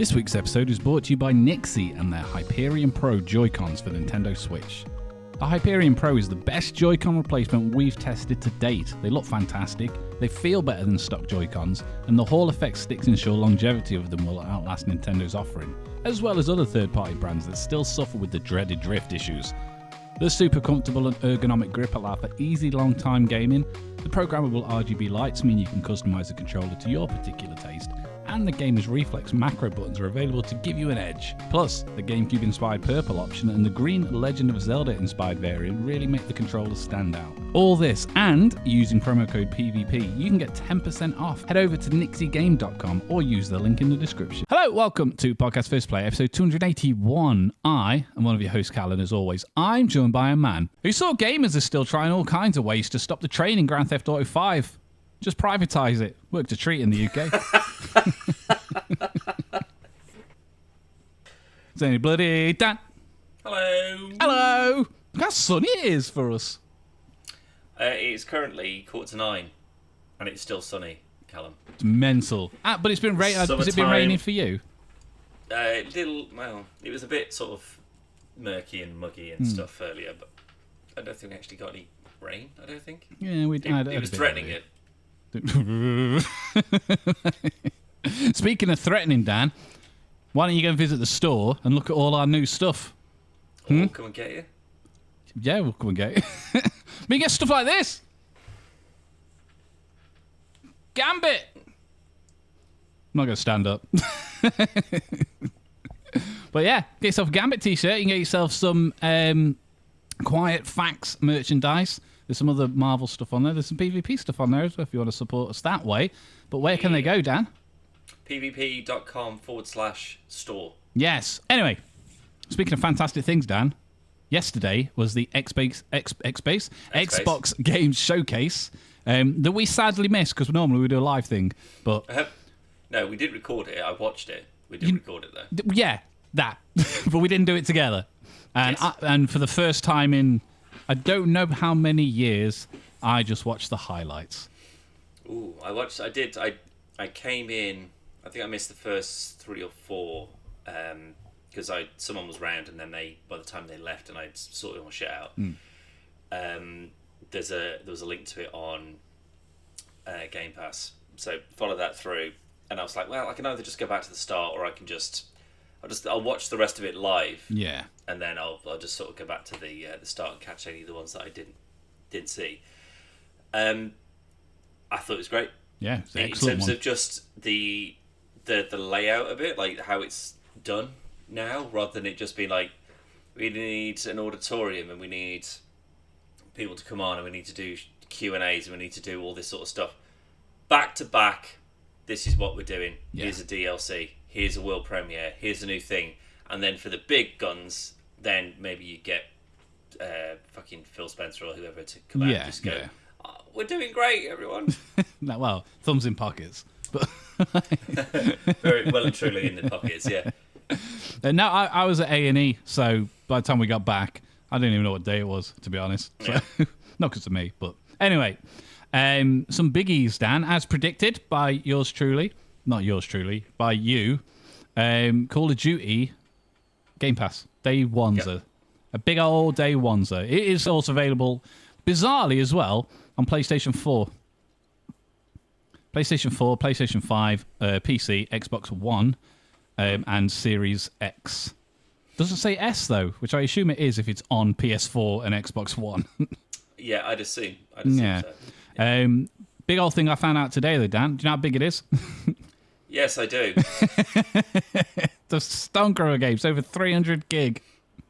This week's episode is brought to you by NYXI and their Hyperion Pro Joy-Cons for Nintendo Switch. The Hyperion Pro is the best Joy-Con replacement we've tested to date. They look fantastic, they feel better than stock Joy-Cons, and the Hall effect sticks ensure longevity of them will outlast Nintendo's offering, as well as other third-party brands that still suffer with the dreaded drift issues. The super comfortable and ergonomic grip allow for easy long-time gaming. The programmable RGB lights mean you can customize the controller to your particular taste, and the gamer's reflex macro buttons are available to give you an edge. Plus, the GameCube-inspired purple option and the green Legend of Zelda-inspired variant really make the controller stand out. All this, and using promo code PvP, you can get 10% off. Head over to NYXIGame.com or use the link in the description. Hello, welcome to Podcast First Play, episode 281. I am one of your hosts, Callan, as always. I'm joined by a man who saw gamers are still trying all kinds of ways to stop the train in Grand Theft Auto 5. Just privatise it. Worked a treat in the UK. Is any bloody Dan? Hello. Hello. Look how sunny it is for us. It's currently 8:45, and it's still sunny, Callum. It's mental. But it's been raining. Has it been raining for you? Well, it was a bit sort of murky and muggy and stuff earlier, but I don't think we actually got any rain. I don't think. Yeah, we did. It was threatening it. Speaking of threatening, Dan, why don't you go and visit the store and look at all our new stuff? Come and get you. Yeah, we'll come and get you. We get stuff like this. Gambit. I'm not going to stand up. But yeah, get yourself a Gambit t-shirt. You can get yourself some Quiet Facts merchandise. There's some other Marvel stuff on there. There's some PvP stuff on there as well if you want to support us that way. But where can they go, Dan? pvp.com/store. Yes. Anyway, speaking of fantastic things, Dan, yesterday was the Xbox Games Showcase that we sadly missed because normally we do a live thing. But no, we did record it. I watched it. We did record it, though. Yeah, that. But we didn't do it together. And Yes. And for the first time in I don't know how many years, I just watched the highlights. Ooh, I came in. I think I missed the first 3 or 4 because someone was round, and then by the time they left, and I'd sorted all shit out. There was a link to it on Game Pass, so follow that through, and I was like, well, I can either just go back to the start, or I'll watch the rest of it live. Yeah. And then I'll just sort of go back to the start and catch any of the ones that I didn't see. I thought it was great. Yeah, it's an in excellent terms one. of just the layout of it, like how it's done now, rather than it just being like, we need an auditorium and we need people to come on and we need to do Q&As and we need to do all this sort of stuff. Back to back, this is what we're doing. Yeah. Here's a DLC. Here's a world premiere. Here's a new thing. And then for the big guns, then maybe you get fucking Phil Spencer or whoever to come out and just go, oh, we're doing great, everyone. No, well, thumbs in pockets. But Very well and truly in the pockets, yeah. no, I was at A&E, so by the time we got back, I didn't even know what day it was, to be honest. So, Yeah. not because of me, but anyway. Some biggies, Dan, as predicted by yours truly. Not yours truly, by you. Call of Duty Game Pass. Day oneser. Yep. A big old day oneser. It is also available, bizarrely as well, on PlayStation 4. PlayStation 4, PlayStation 5, PC, Xbox One, and Series X. Doesn't say S, though, which I assume it is if it's on PS4 and Xbox One. Yeah, I'd assume Yeah. so. Yeah. Big old thing I found out today, though, Dan. Do you know how big it is? Yes, I do. The Stonecrower game's over 300 gig.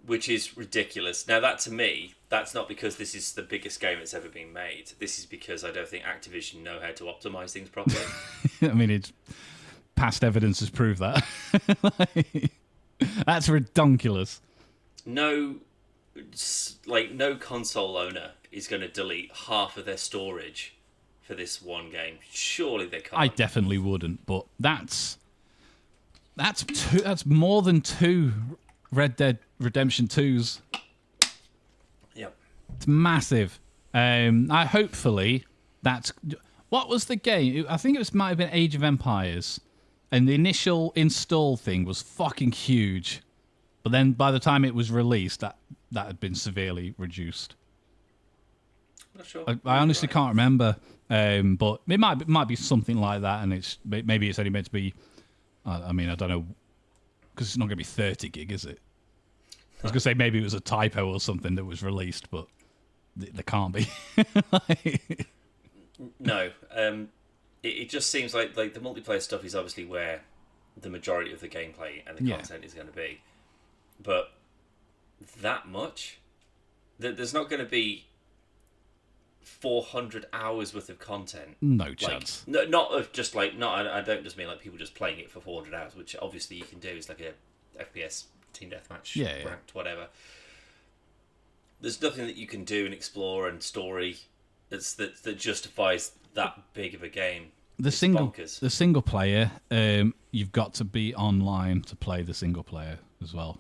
Which is ridiculous. Now, that to me, that's not because this is the biggest game that's ever been made. This is because I don't think Activision know how to optimize things properly. I mean, it's past evidence has proved that. That's redonkulous. No console owner is going to delete half of their storage for this one game. Surely they can't. I definitely wouldn't, but that's more than 2 Red Dead Redemption 2s. Yep. It's massive. I hopefully that's what was the game? I think it might have been Age of Empires, And the initial install thing was fucking huge. But then by the time it was released, that had been severely reduced. I'm not sure. I honestly can't remember. But it might be something like that, and maybe it's only meant to be. I mean, I don't know, because it's not going to be 30 gig, is it? I was going to say maybe it was a typo or something that was released, but there can't be. No. It just seems like the multiplayer stuff is obviously where the majority of the gameplay and the content is going to be. But that much? There's not going to be 400 hours worth of content. No chance. Not of just I don't just mean like people just playing it for 400 hours, which obviously you can do. It's like a FPS team deathmatch, ranked, whatever. There's nothing that you can do and explore and story that justifies that big of a game. The single player, you've got to be online to play the single player as well.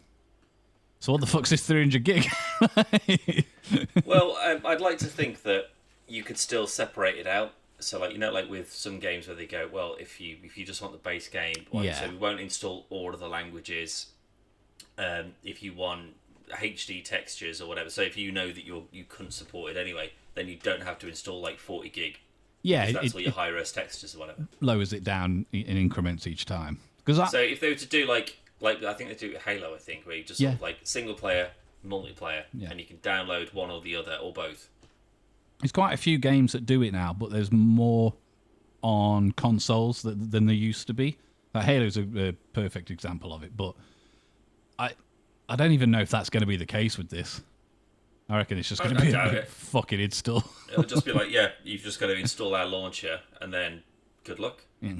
So what the fuck's this 300 gig? Well, I'd like to think that you could still separate it out. So, like with some games where they go, well, if you just want the base game, so we won't install all of the languages. If you want HD textures or whatever, so if you know that you couldn't support it anyway, then you don't have to install like 40 gig. Yeah, that's all your high-res textures or whatever. Lowers it down in increments each time. So if they were to do like I think they do with Halo, I think, where you just sort of like single player, multiplayer, and you can download one or the other or both. There's quite a few games that do it now, but there's more on consoles than there used to be. Halo's a perfect example of it, but I don't even know if that's going to be the case with this. I reckon it's just going to be a fucking install. It'll just be like, you've just got to install our launcher, and then good luck. Yeah.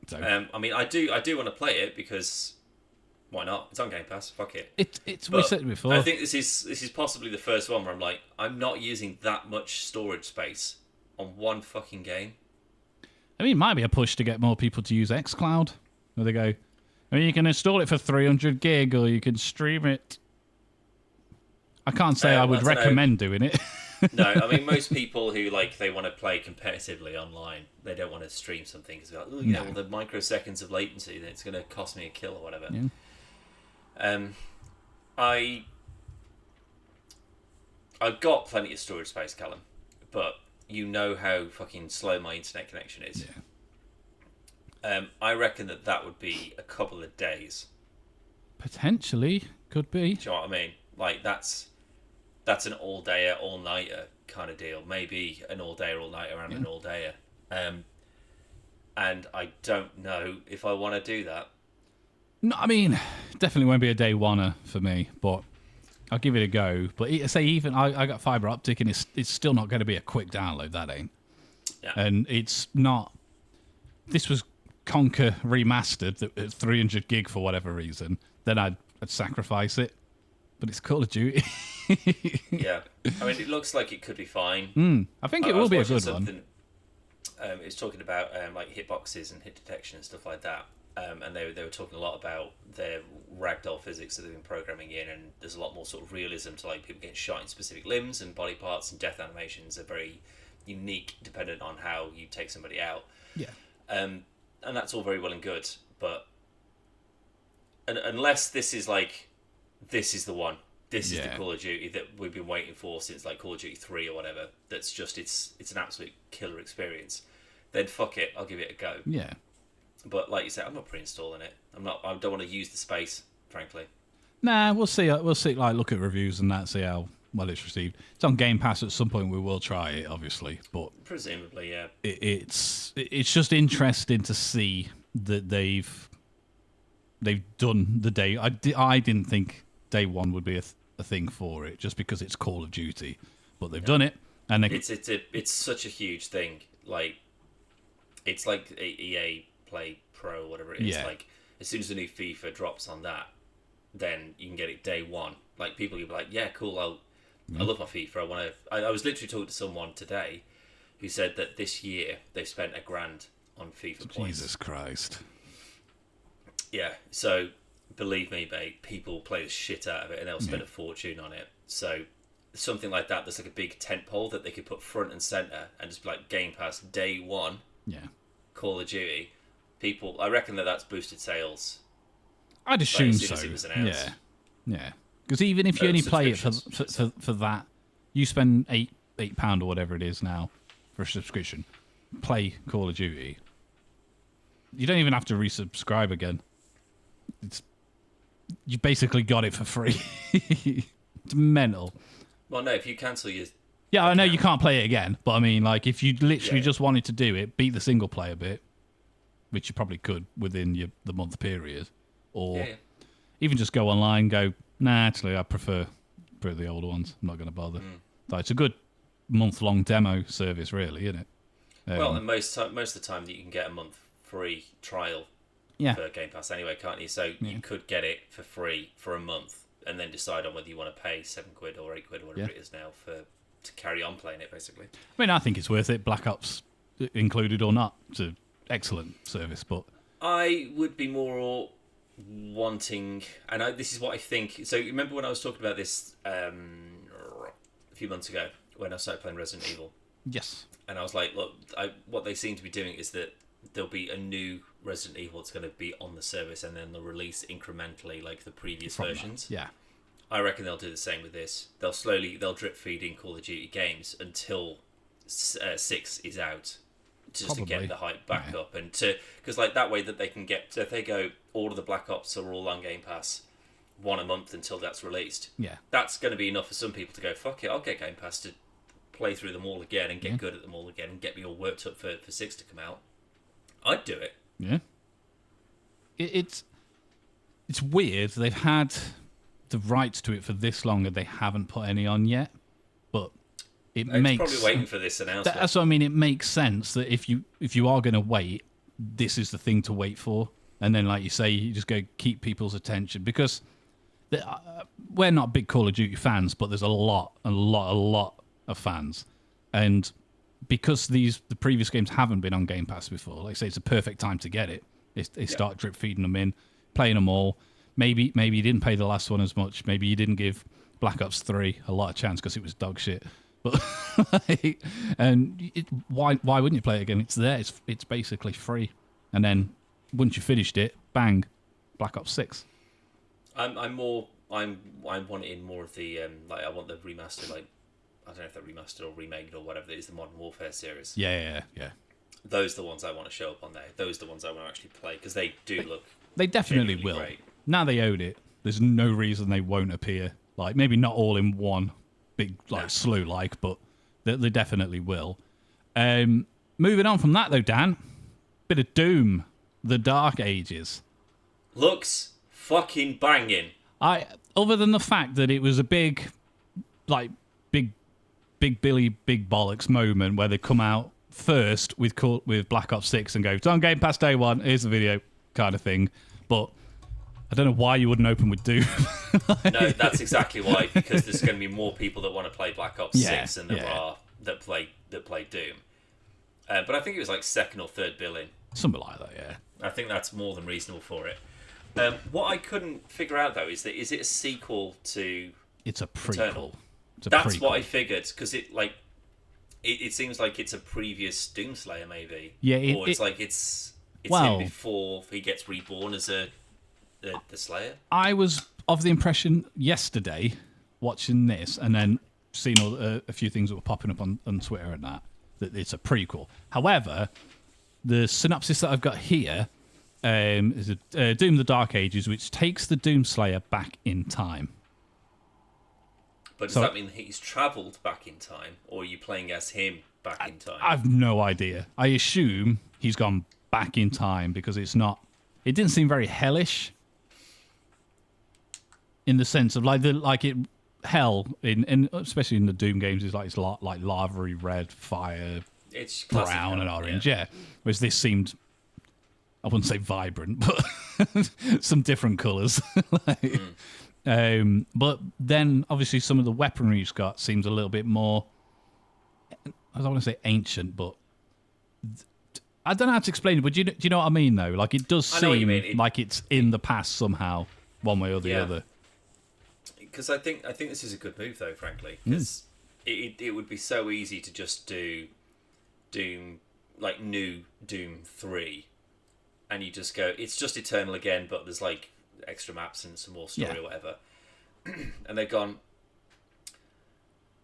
So. I mean, I do want to play it because why not? It's on Game Pass. Fuck it. We said it before. I think this is possibly the first one where I'm like, I'm not using that much storage space on one fucking game. I mean, it might be a push to get more people to use xCloud, where they go, I mean, you can install it for 300 gig, or you can stream it. I can't say I would recommend doing it. No, I mean, most people who they want to play competitively online, they don't want to stream something because they're like, well, the microseconds of latency, then it's going to cost me a kill or whatever. Yeah. I've got plenty of storage space, Callum, but you know how fucking slow my internet connection is. Yeah. I reckon that would be a couple of days. Potentially, could be. Do you know what I mean? Like that's an all-dayer, all-nighter kind of deal. Maybe an all-dayer, all-nighter, and an all-dayer. And I don't know if I want to do that. No, I mean, definitely won't be a day one-er for me, but I'll give it a go. But even I got fibre optic, and it's still not going to be a quick download. That ain't. Yeah. And it's not. This was Conquer remastered at 300 gig for whatever reason. Then I'd sacrifice it. But it's Call of Duty. Yeah. I mean, it looks like it could be fine. I think it will be a good one. It's talking about hitboxes and hit detection and stuff like that. And they were talking a lot about their ragdoll physics that they've been programming in, and there's a lot more sort of realism to people getting shot in specific limbs and body parts, and death animations are very unique dependent on how you take somebody out. Yeah. And that's all very well and good, but unless this is this is the one. This is the Call of Duty that we've been waiting for since Call of Duty 3 or whatever. That's just it's an absolute killer experience. Then fuck it, I'll give it a go. Yeah. But like you said, I'm not pre-installing it. I don't want to use the space, frankly. Nah, we'll see. We'll see. Look at reviews and that. See how well it's received. It's on Game Pass at some point. We will try it, obviously, but presumably, yeah. It's just interesting to see that they've done the day. I didn't think day one would be a thing for it, just because it's Call of Duty, but they've done it, and it's such a huge thing. It's like EA Play Pro, or whatever it is. Yeah. As soon as the new FIFA drops on that, then you can get it day one. People will be like, yeah, cool. I love my FIFA. I was literally talking to someone today who said that this year they've spent $1,000 on FIFA points. Jesus Christ. Yeah, so believe me, mate, people play the shit out of it, and they'll spend a fortune on it. So something like that, that's a big tentpole that they could put front and center and just be Game Pass day one. Yeah. Call of Duty. people. I reckon that's boosted sales. I'd assume as soon so. as it was announced. Yeah. Because even if you only play it for that, you spend £8 or whatever it is now for a subscription. Play Call of Duty. You don't even have to resubscribe again. You basically got it for free. It's mental. Well, no, if you cancel your... Yeah, I know you can't play it again, but I mean, like, if you literally just wanted to do it, beat the single player bit, which you probably could within the month period, or even just go online, go, nah, actually, I prefer the older ones. I'm not going to bother. So it's a good month-long demo service, really, isn't it? Well, and most of the time that you can get a month free trial for Game Pass anyway, can't you? So you could get it for free for a month and then decide on whether you want to pay £7 or £8, whatever it is now, to carry on playing it, basically. I mean, I think it's worth it, Black Ops included or not. It's an excellent service, but... I would be more wanting... And this is what I think... So remember when I was talking about this a few months ago, when I started playing Resident Evil? Yes. And I was like, look, what they seem to be doing is that there'll be a new Resident Evil that's going to be on the service, and then they'll release incrementally like the previous versions. Yeah. I reckon they'll do the same with this. They'll drip feed in Call of Duty games until 6 is out, just to get the hype back up, and because like that way that they can get. So if they go, all of the Black Ops are all on Game Pass, one a month until that's released. Yeah. That's going to be enough for some people to go, fuck it, I'll get Game Pass to play through them all again and get good at them all again and get me all worked up for 6 to come out. I'd do it. Yeah. It's weird. They've had the rights to it for this long and they haven't put any on yet. But it's probably waiting for this announcement. That's what I mean. It makes sense that if you are going to wait, this is the thing to wait for. And then, like you say, you just go keep people's attention, because we're not big Call of Duty fans, but there's a lot of fans, and because the previous games haven't been on Game Pass before, like I say, it's a perfect time to get it. They start drip feeding them in, playing them all. Maybe you didn't pay the last one as much. Maybe you didn't give Black Ops 3 a lot of chance because it was dog shit. But why wouldn't you play it again? It's there. It's basically free. And then once you finished it, bang, Black Ops 6. I'm wanting more of the like I want the remastered, like I don't know if they're remastered or remade or whatever it is, the Modern Warfare series. Yeah. Those are the ones I want to show up on there. Those are the ones I want to actually play, because they do look. They definitely will. Great. Now they own it, there's no reason they won't appear. Like maybe not all in one big slew, but they definitely will. Moving on from that though, Dan, bit of Doom, the Dark Ages. Looks fucking banging. Other than the fact that it was a big Billy Big Bollocks moment where they come out first with Black Ops 6 and go, it's on Game Pass day one, here's the video kind of thing. But I don't know why you wouldn't open with Doom. No, that's exactly why, because there's going to be more people that want to play Black Ops 6 than there are that play Doom. But I think it was like second or third billing. Something like that, yeah. I think that's more than reasonable for it. What I couldn't figure out though is it a sequel to? It's a prequel. Eternal? That's what I figured, because it seems like it's a previous Doomslayer, maybe. Yeah, it's him before he gets reborn as the Slayer. I was of the impression yesterday, watching this, and then seeing a few things that were popping up on Twitter and that it's a prequel. However, the synopsis that I've got here is Doom: The Dark Ages, which takes the Doomslayer back in time. But does that mean he's travelled back in time, or are you playing as him back in time? I've no idea. I assume he's gone back in time, because it didn't seem very hellish in the sense of hell in especially in the Doom games is it's like lavery red, fire, it's brown and orange, yeah. Whereas this seemed, I wouldn't say vibrant, but some different colours. But then obviously some of the weaponry he's got seems a little bit more, I don't want to say ancient, but I don't know how to explain it, but do you know what I mean though? Like it does seem like it's in the past somehow, one way or the other. Because I think this is a good move though, frankly, because it would be so easy to just do Doom, like new Doom 3, and you just go, it's just Eternal again, but there's like extra maps and some more story or whatever. And they've gone,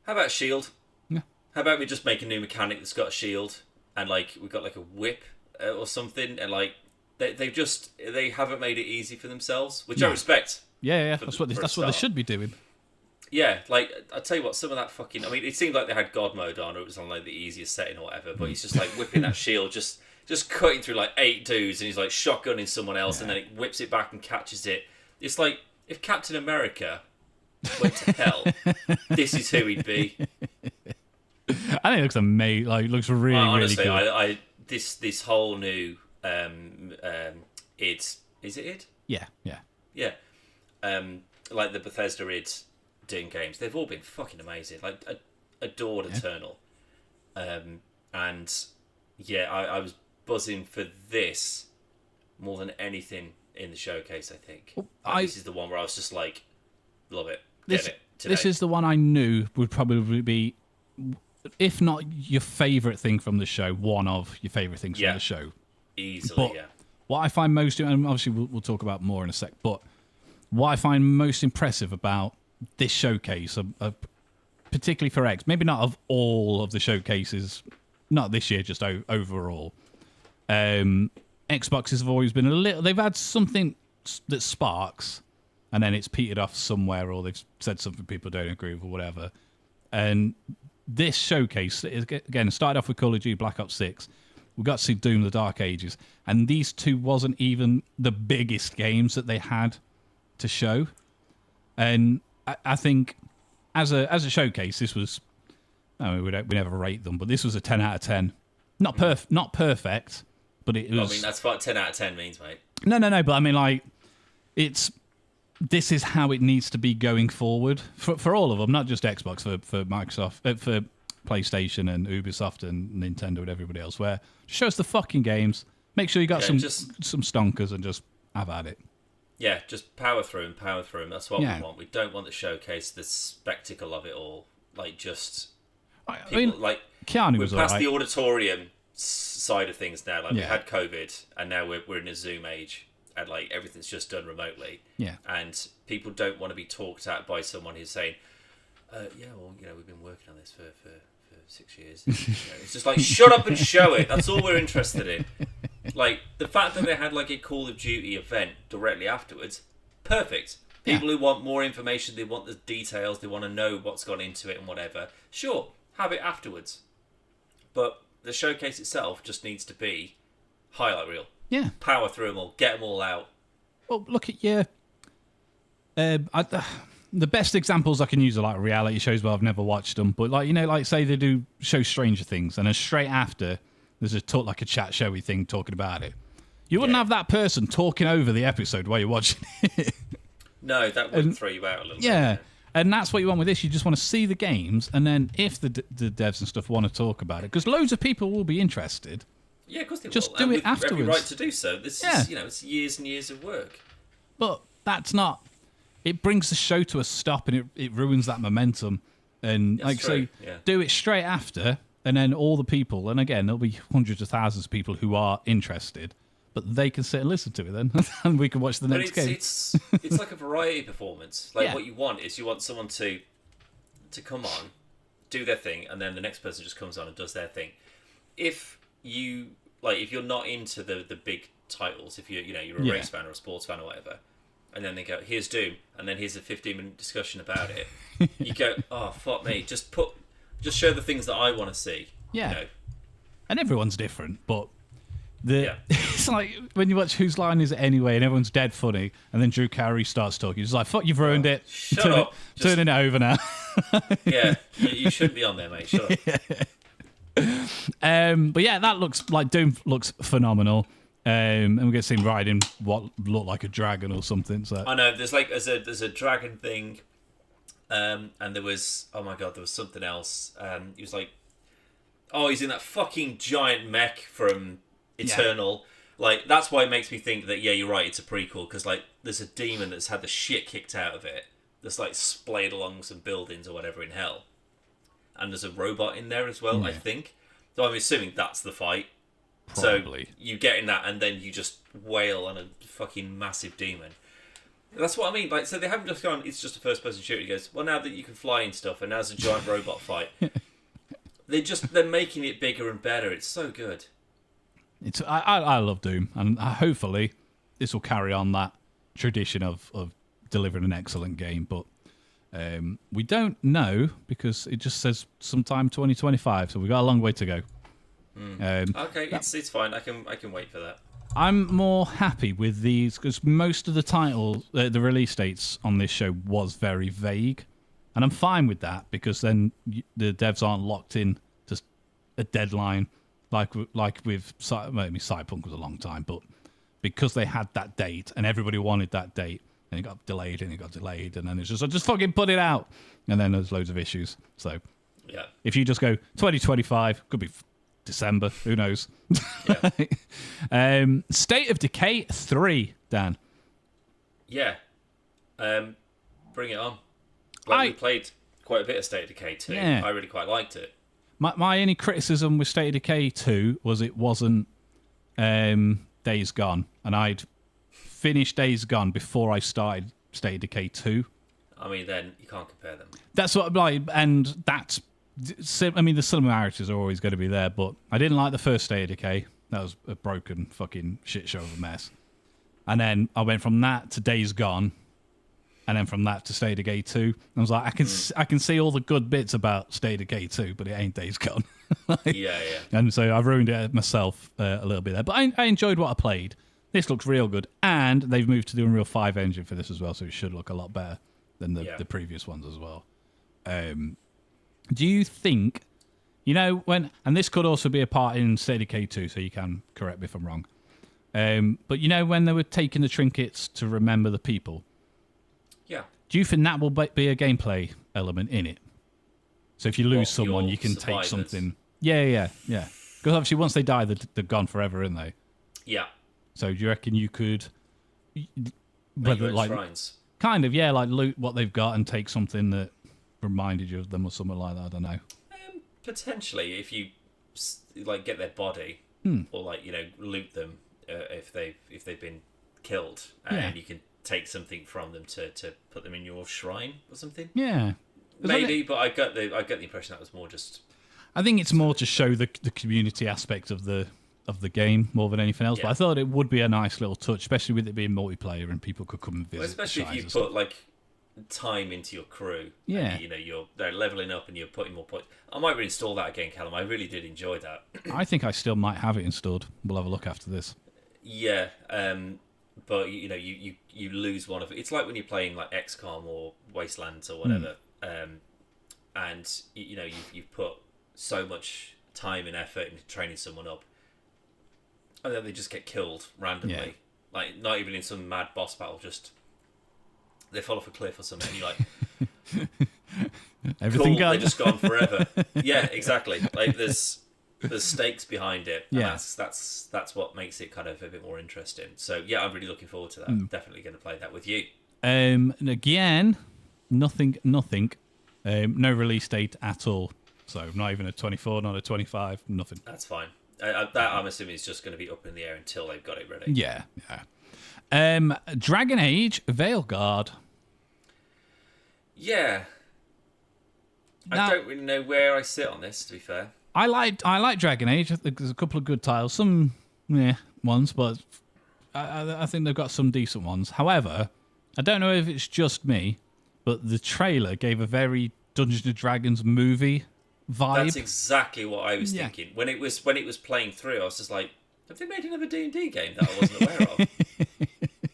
how about shield? Yeah. How about we just make a new mechanic that's got a shield, and like we've got like a whip or something, and like they haven't made it easy for themselves, which I respect. Yeah. That's what they should be doing. Yeah, like I tell you what, some of that fucking. I mean, it seemed like they had God mode on, or it was on like the easiest setting or whatever. But he's just like whipping that shield, just cutting through like 8 dudes, and he's like shotgunning someone else, and then it whips it back and catches it. It's like if Captain America went to hell, this is who he'd be. I think it looks amazing. Like, it looks really, honestly, really good. This whole new is it id? Yeah. Like the Bethesda id doing games, they've all been fucking amazing. Like adored Eternal, and yeah, I was buzzing for this more than anything in the showcase. I think this is the one where I was just like, love it. Get it today. This is the one I knew would probably be, if not your favourite thing from the show, one of your favourite things from the show. Easily, but what I find most, and obviously we'll talk about more in a sec, but what I find most impressive about this showcase, particularly for X, maybe not of all of the showcases, not this year, just overall, Xboxes have always been a little, they've had something that sparks, and then it's petered off somewhere, or they've said something people don't agree with or whatever. And this showcase, again, started off with Call of Duty Black Ops 6. We got to see Doom: The Dark Ages. And these two wasn't even the biggest games that they had to show. And I think as a showcase, this was, I mean, we never rate them, but this was a 10 out of 10. Not perfect, but it was... I mean, that's what 10 out of 10 means, mate. No, but I mean, like, this is how it needs to be going forward for all of them, not just Xbox, for Microsoft, for PlayStation and Ubisoft and Nintendo and everybody else, where show us the fucking games, make sure you got some stonkers, and just have at it. Yeah, just power through them. That's what we want. We don't want the showcase, the spectacle of it all. Like, just people, I mean, like, Keanu was we're past right. the auditorium side of things now. Like, we had COVID, and now we're in a Zoom age, and like everything's just done remotely. Yeah, and people don't want to be talked at by someone who's saying, "Yeah, well, you know, we've been working on this for 6 years." It's just like, shut up and show it. That's all we're interested in. Like, the fact that they had like a Call of Duty event directly afterwards, perfect. People who want more information, they want the details, they want to know what's gone into it and whatever. Sure, have it afterwards. But the showcase itself just needs to be highlight reel. Yeah. Power through them all, get them all out. Well, look at your... the best examples I can use are like reality shows, but I've never watched them. But like, you know, like say they do show Stranger Things, and then straight after there's a chat showy thing talking about it. You wouldn't have that person talking over the episode while you're watching it. No, that wouldn't throw you out a little bit. Yeah, and that's what you want with this. You just want to see the games, and then if the devs and stuff want to talk about it, because loads of people will be interested. Yeah, of course they will. Just do it afterwards. Every right to do so. This is, you know, it's years and years of work. But that's not... It brings the show to a stop, and it ruins that momentum. And That's like true. say, do it straight after, and then all the people, and again, there'll be hundreds of thousands of people who are interested, but they can sit and listen to it then, and we can watch the next game. It's like a variety performance. Like, what you want is you want someone to come on, do their thing, and then the next person just comes on and does their thing. If you're not into the big titles, if you're a race fan or a sports fan or whatever, and then they go, here's Doom, and then here's a 15-minute discussion about it, you go, oh, fuck me, just show the things that I want to see. Yeah. You know? And everyone's different, but it's like when you watch Whose Line Is It Anyway, and everyone's dead funny, and then Drew Carey starts talking, he's like, fuck, you've ruined it. Shut up. Turning it over now. Yeah, you shouldn't be on there, mate. Shut up. But yeah, that looks like Doom looks phenomenal. And we get to see him riding what looked like a dragon or something. So I know there's a dragon thing, and there was something else. He was like, he's in that fucking giant mech from Eternal. Like, that's why it makes me think that you're right, it's a prequel, because like there's a demon that's had the shit kicked out of it, that's like splayed along some buildings or whatever in hell, and there's a robot in there as well. I think. So I'm assuming that's the fight. Probably. So you get in that, and then you just wail on a fucking massive demon. That's what I mean. Like, so they haven't just gone, it's just a first-person shooter. He goes, well, now that you can fly and stuff, and now it's a giant robot fight. They're making it bigger and better. It's so good. I love Doom, and hopefully this will carry on that tradition of delivering an excellent game. But we don't know, because it just says sometime 2025, so we've got a long way to go. Okay, it's fine. I can wait for that. I'm more happy with these because most of the titles, the release dates on this show was very vague, and I'm fine with that because then the devs aren't locked in to a deadline like with maybe Cyberpunk was a long time, but because they had that date and everybody wanted that date, and it got delayed and it got delayed, and then it's just fucking put it out, and then there's loads of issues. So yeah, if you just go 2025, could be December, who knows? Yeah. State of Decay 3, Dan. Yeah. Bring it on. We played quite a bit of State of Decay 2. Yeah. I really quite liked it. My only criticism with State of Decay 2 was it wasn't Days Gone, and I'd finished Days Gone before I started State of Decay 2. I mean, then you can't compare them. That's what I'm like, and that's... I mean, the similarities are always going to be there, but I didn't like the first State of Decay. That was a broken fucking shit show of a mess. And then I went from that to Days Gone, and then from that to State of Decay 2. I was like, I can see all the good bits about State of Decay 2, but it ain't Days Gone. Yeah. And so I ruined it myself a little bit there. But I enjoyed what I played. This looks real good, and they've moved to the Unreal 5 engine for this as well, so it should look a lot better than the previous ones as well. Do you think, when, and this could also be a part in State of Decay 2, so you can correct me if I'm wrong, but when they were taking the trinkets to remember the people, do you think that will be a gameplay element in it? So if you lose someone, you can take something. Yeah. Because obviously once they die, they're gone forever, aren't they? Yeah. So do you reckon you could, whether like shrines? Kind of, yeah, like loot what they've got and take something that reminded you of them or something like that. I don't know. Potentially, if you get their body or loot them if they've been killed, and you can take something from them to put them in your shrine or something. Yeah, maybe. But I got the impression that was more just. I think it's more to show the community aspect of the game more than anything else. Yeah. But I thought it would be a nice little touch, especially with it being multiplayer and people could come and visit. Well, especially if you put time into your crew. Yeah. And, they're leveling up and you're putting more points. I might reinstall that again, Callum. I really did enjoy that. I think I still might have it installed. We'll have a look after this. Yeah. But you lose one of it. It's like when you're playing like XCOM or Wastelands or whatever, and you've put so much time and effort into training someone up, and then they just get killed randomly. Yeah. Like not even in some mad boss battle, just they fall off a cliff or something. And you're like, everything cool, gone. They're just gone forever. Yeah, exactly. Like there's stakes behind it. And that's what makes it kind of a bit more interesting. So yeah, I'm really looking forward to that. Definitely going to play that with you. And again, nothing. No release date at all. So not even a 24, not a 25, nothing. That's fine. That I'm assuming is just going to be up in the air until they've got it ready. Yeah. Dragon Age Veilguard. Yeah. Now, I don't really know where I sit on this, to be fair. I like Dragon Age. I think there's a couple of good titles. Some ones, but I think they've got some decent ones. However, I don't know if it's just me, but the trailer gave a very Dungeons and Dragons movie vibe. That's exactly what I was thinking. When it was playing through, I was just like, have they made another D&D game that I wasn't aware of?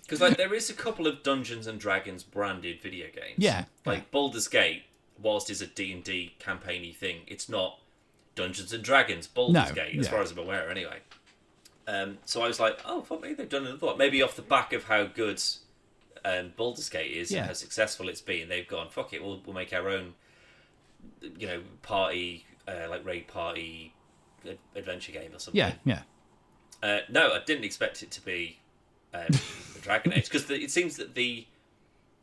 Because there is a couple of Dungeons and Dragons branded video games. Yeah. Baldur's Gate, whilst it's a D&D campaign-y thing, it's not Dungeons and Dragons Baldur's Gate, as far as I'm aware anyway. So I was like, oh, fuck me, they've done another one. Maybe off the back of how good Baldur's Gate is and how successful it's been, they've gone, fuck it, we'll make our own party, raid party adventure game or something. Yeah. No, I didn't expect it to be the Dragon Age, because it seems that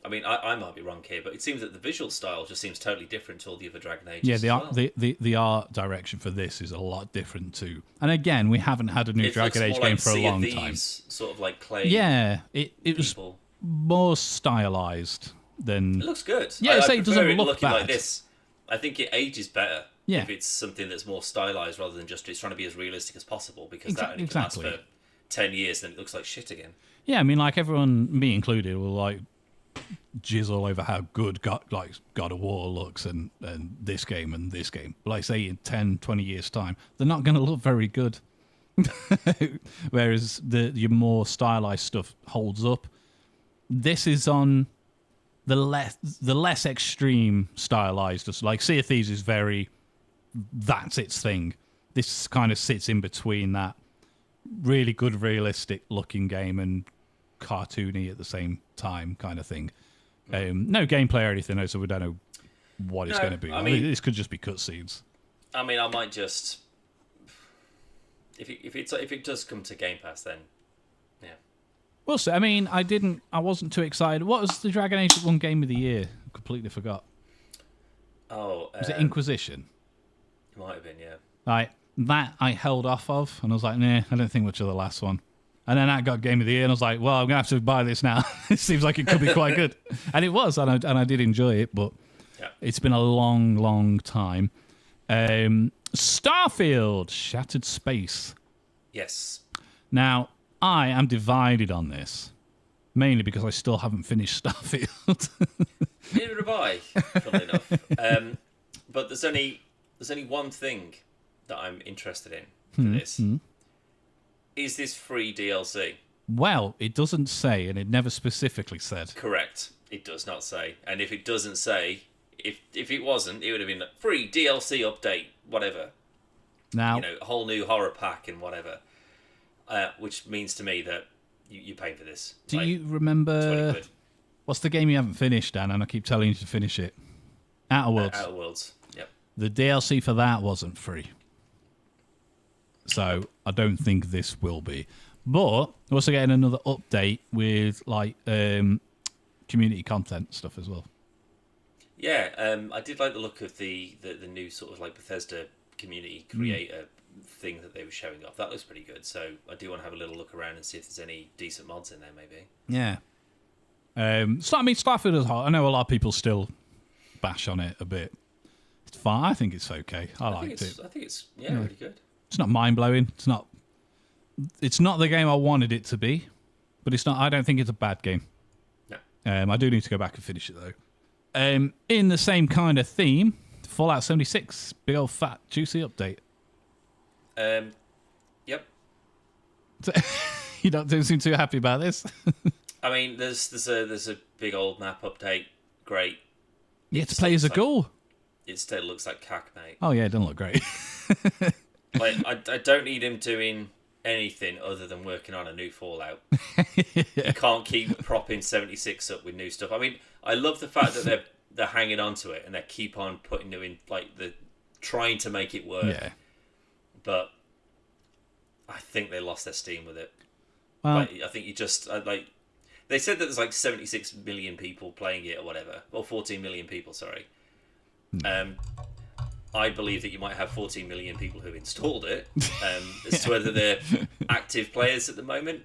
I mean, I might be wrong here, but it seems that the visual style just seems totally different to all the other Dragon Ages. Yeah, the art direction for this is a lot different too. And again, we haven't had a new Dragon Age game for a long time. Sort of like clay. Yeah, it was more stylized than. It looks good. Yeah, I it doesn't look bad. like this. I think it ages better if it's something that's more stylized rather than just it's trying to be as realistic as possible, because that only can last for 10 years, then it looks like shit again. Yeah, I mean, like everyone, me included, will like jizz all over how good God of War looks and this game and this game. But like say in 10, 20 years' time, they're not going to look very good. Whereas your more stylized stuff holds up. This is on the less extreme stylized. Like Sea of Thieves is that's its thing. This kind of sits in between that really good realistic looking game and cartoony at the same time kind of thing. No gameplay or anything, so we don't know what it's going to be. I mean, this could just be cutscenes. I mean, I might just if it does come to Game Pass, then yeah. Well, so I mean, I wasn't too excited. What was the Dragon Age that won Game of the Year? I completely forgot. Oh, was it Inquisition? It might have been, yeah. Right, that I held off of, and I was like, nah, I don't think much of the last one. And then that got Game of the Year, and I was like, well, I'm going to have to buy this now. It seems like it could be quite good. And it was, and I did enjoy it, but It's been a long, long time. Starfield, Shattered Space. Yes. Now, I am divided on this, mainly because I still haven't finished Starfield. Neither have I, funnily enough. But there's only one thing that I'm interested in for this. Is this free DLC? Well, it doesn't say, and it never specifically said. Correct. It does not say. And if it doesn't say, if it wasn't, it would have been like, free DLC update, whatever. Now, a whole new horror pack and whatever. Which means to me that you're paying for this. Do you remember... What's the game you haven't finished, Dan? And I keep telling you to finish it. Outer Worlds. Outer Worlds, yep. The DLC for that wasn't free. So I don't think this will be. But we're also getting another update with like community content stuff as well. Yeah, I did like the look of the new sort of like Bethesda community creator thing that they were showing off. That looks pretty good. So I do want to have a little look around and see if there's any decent mods in there, maybe. Yeah. So I mean, Starfield is hot. I know a lot of people still bash on it a bit. It's fine. I think it's okay. I liked it. I think it's really good. It's not mind blowing. It's not the game I wanted it to be, but it's not. I don't think it's a bad game. No. I do need to go back and finish it though. In the same kind of theme, Fallout 76, big old fat juicy update. Yep. You don't seem too happy about this. I mean, there's a big old map update. Great. You get to play as a ghoul. It still looks like cack, mate. Oh yeah, it doesn't look great. Like I don't need him doing anything other than working on a new Fallout. You can't keep propping 76 up with new stuff. I mean, I love the fact that they're hanging on to it and they keep on putting new in, like trying to make it work. Yeah. But I think they lost their steam with it. Well, I think you just they said that there's like 76 million people playing it or whatever, or 14 million people. Sorry. I believe that you might have 14 million people who've installed it. As to whether they're active players at the moment,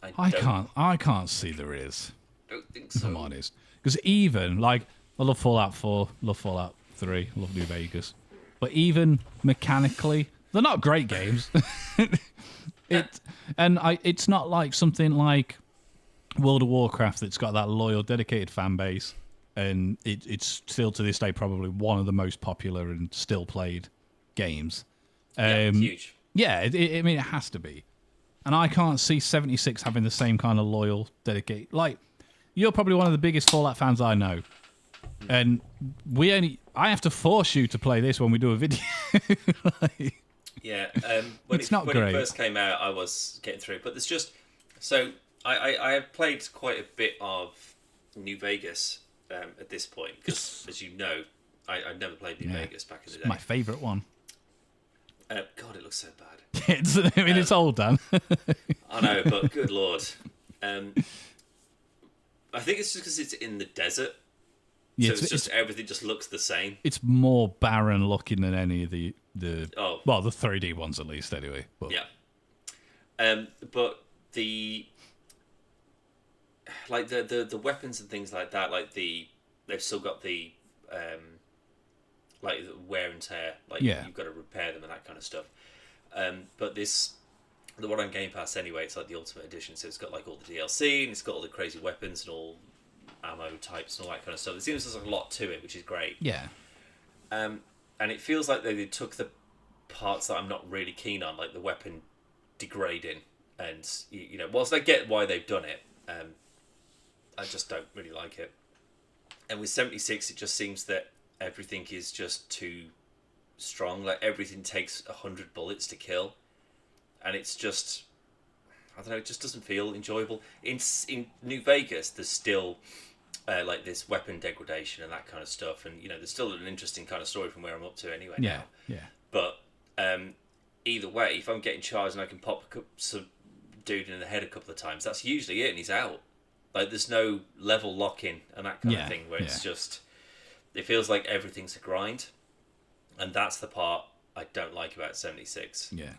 I can't see there is. Don't think so. If I'm honest, because even like I love Fallout 4, love Fallout 3, love New Vegas, but even mechanically, they're not great games. It's not like something like World of Warcraft that's got that loyal, dedicated fan base. And it's still to this day probably one of the most popular and still played games. Huge. Yeah, I mean, it has to be. And I can't see 76 having the same kind of loyal, dedicated... Like, you're probably one of the biggest Fallout fans I know. And I have to force you to play this when we do a video. Yeah, when it first came out, I was getting through it. But there's just... So, I have played quite a bit of New Vegas... at this point, because as you know, I never played New Vegas back in the day. My favourite one. God, it looks so bad. It's old, Dan. I know, but good lord. I think it's just because it's in the desert. Yeah, So it's just everything just looks the same. It's more barren looking than any of the Oh. well, the 3D ones at least anyway. But. Yeah. But the like the weapons and things like that, like they've still got the like the wear and tear, like you've got to repair them and that kind of stuff. But the one on Game Pass anyway, it's like the Ultimate Edition, so it's got like all the DLC and it's got all the crazy weapons and all ammo types and all that kind of stuff. It seems there's a lot to it, which is great. Yeah. And it feels like they took the parts that I'm not really keen on, like the weapon degrading, and you know, whilst I get why they've done it, I just don't really like it. And with 76, it just seems that everything is just too strong. Like everything takes 100 bullets to kill, and it's just, I don't know, it just doesn't feel enjoyable. In New Vegas, there's still like this weapon degradation and that kind of stuff, and you know, there's still an interesting kind of story from where I'm up to anyway. Yeah, now. yeah. But either way, if I'm getting charged and I can pop some dude in the head a couple of times, that's usually it, and he's out. Like there's no level lock-in and that kind of thing where it's just, it feels like everything's a grind, and that's the part I don't like about 76. Yeah.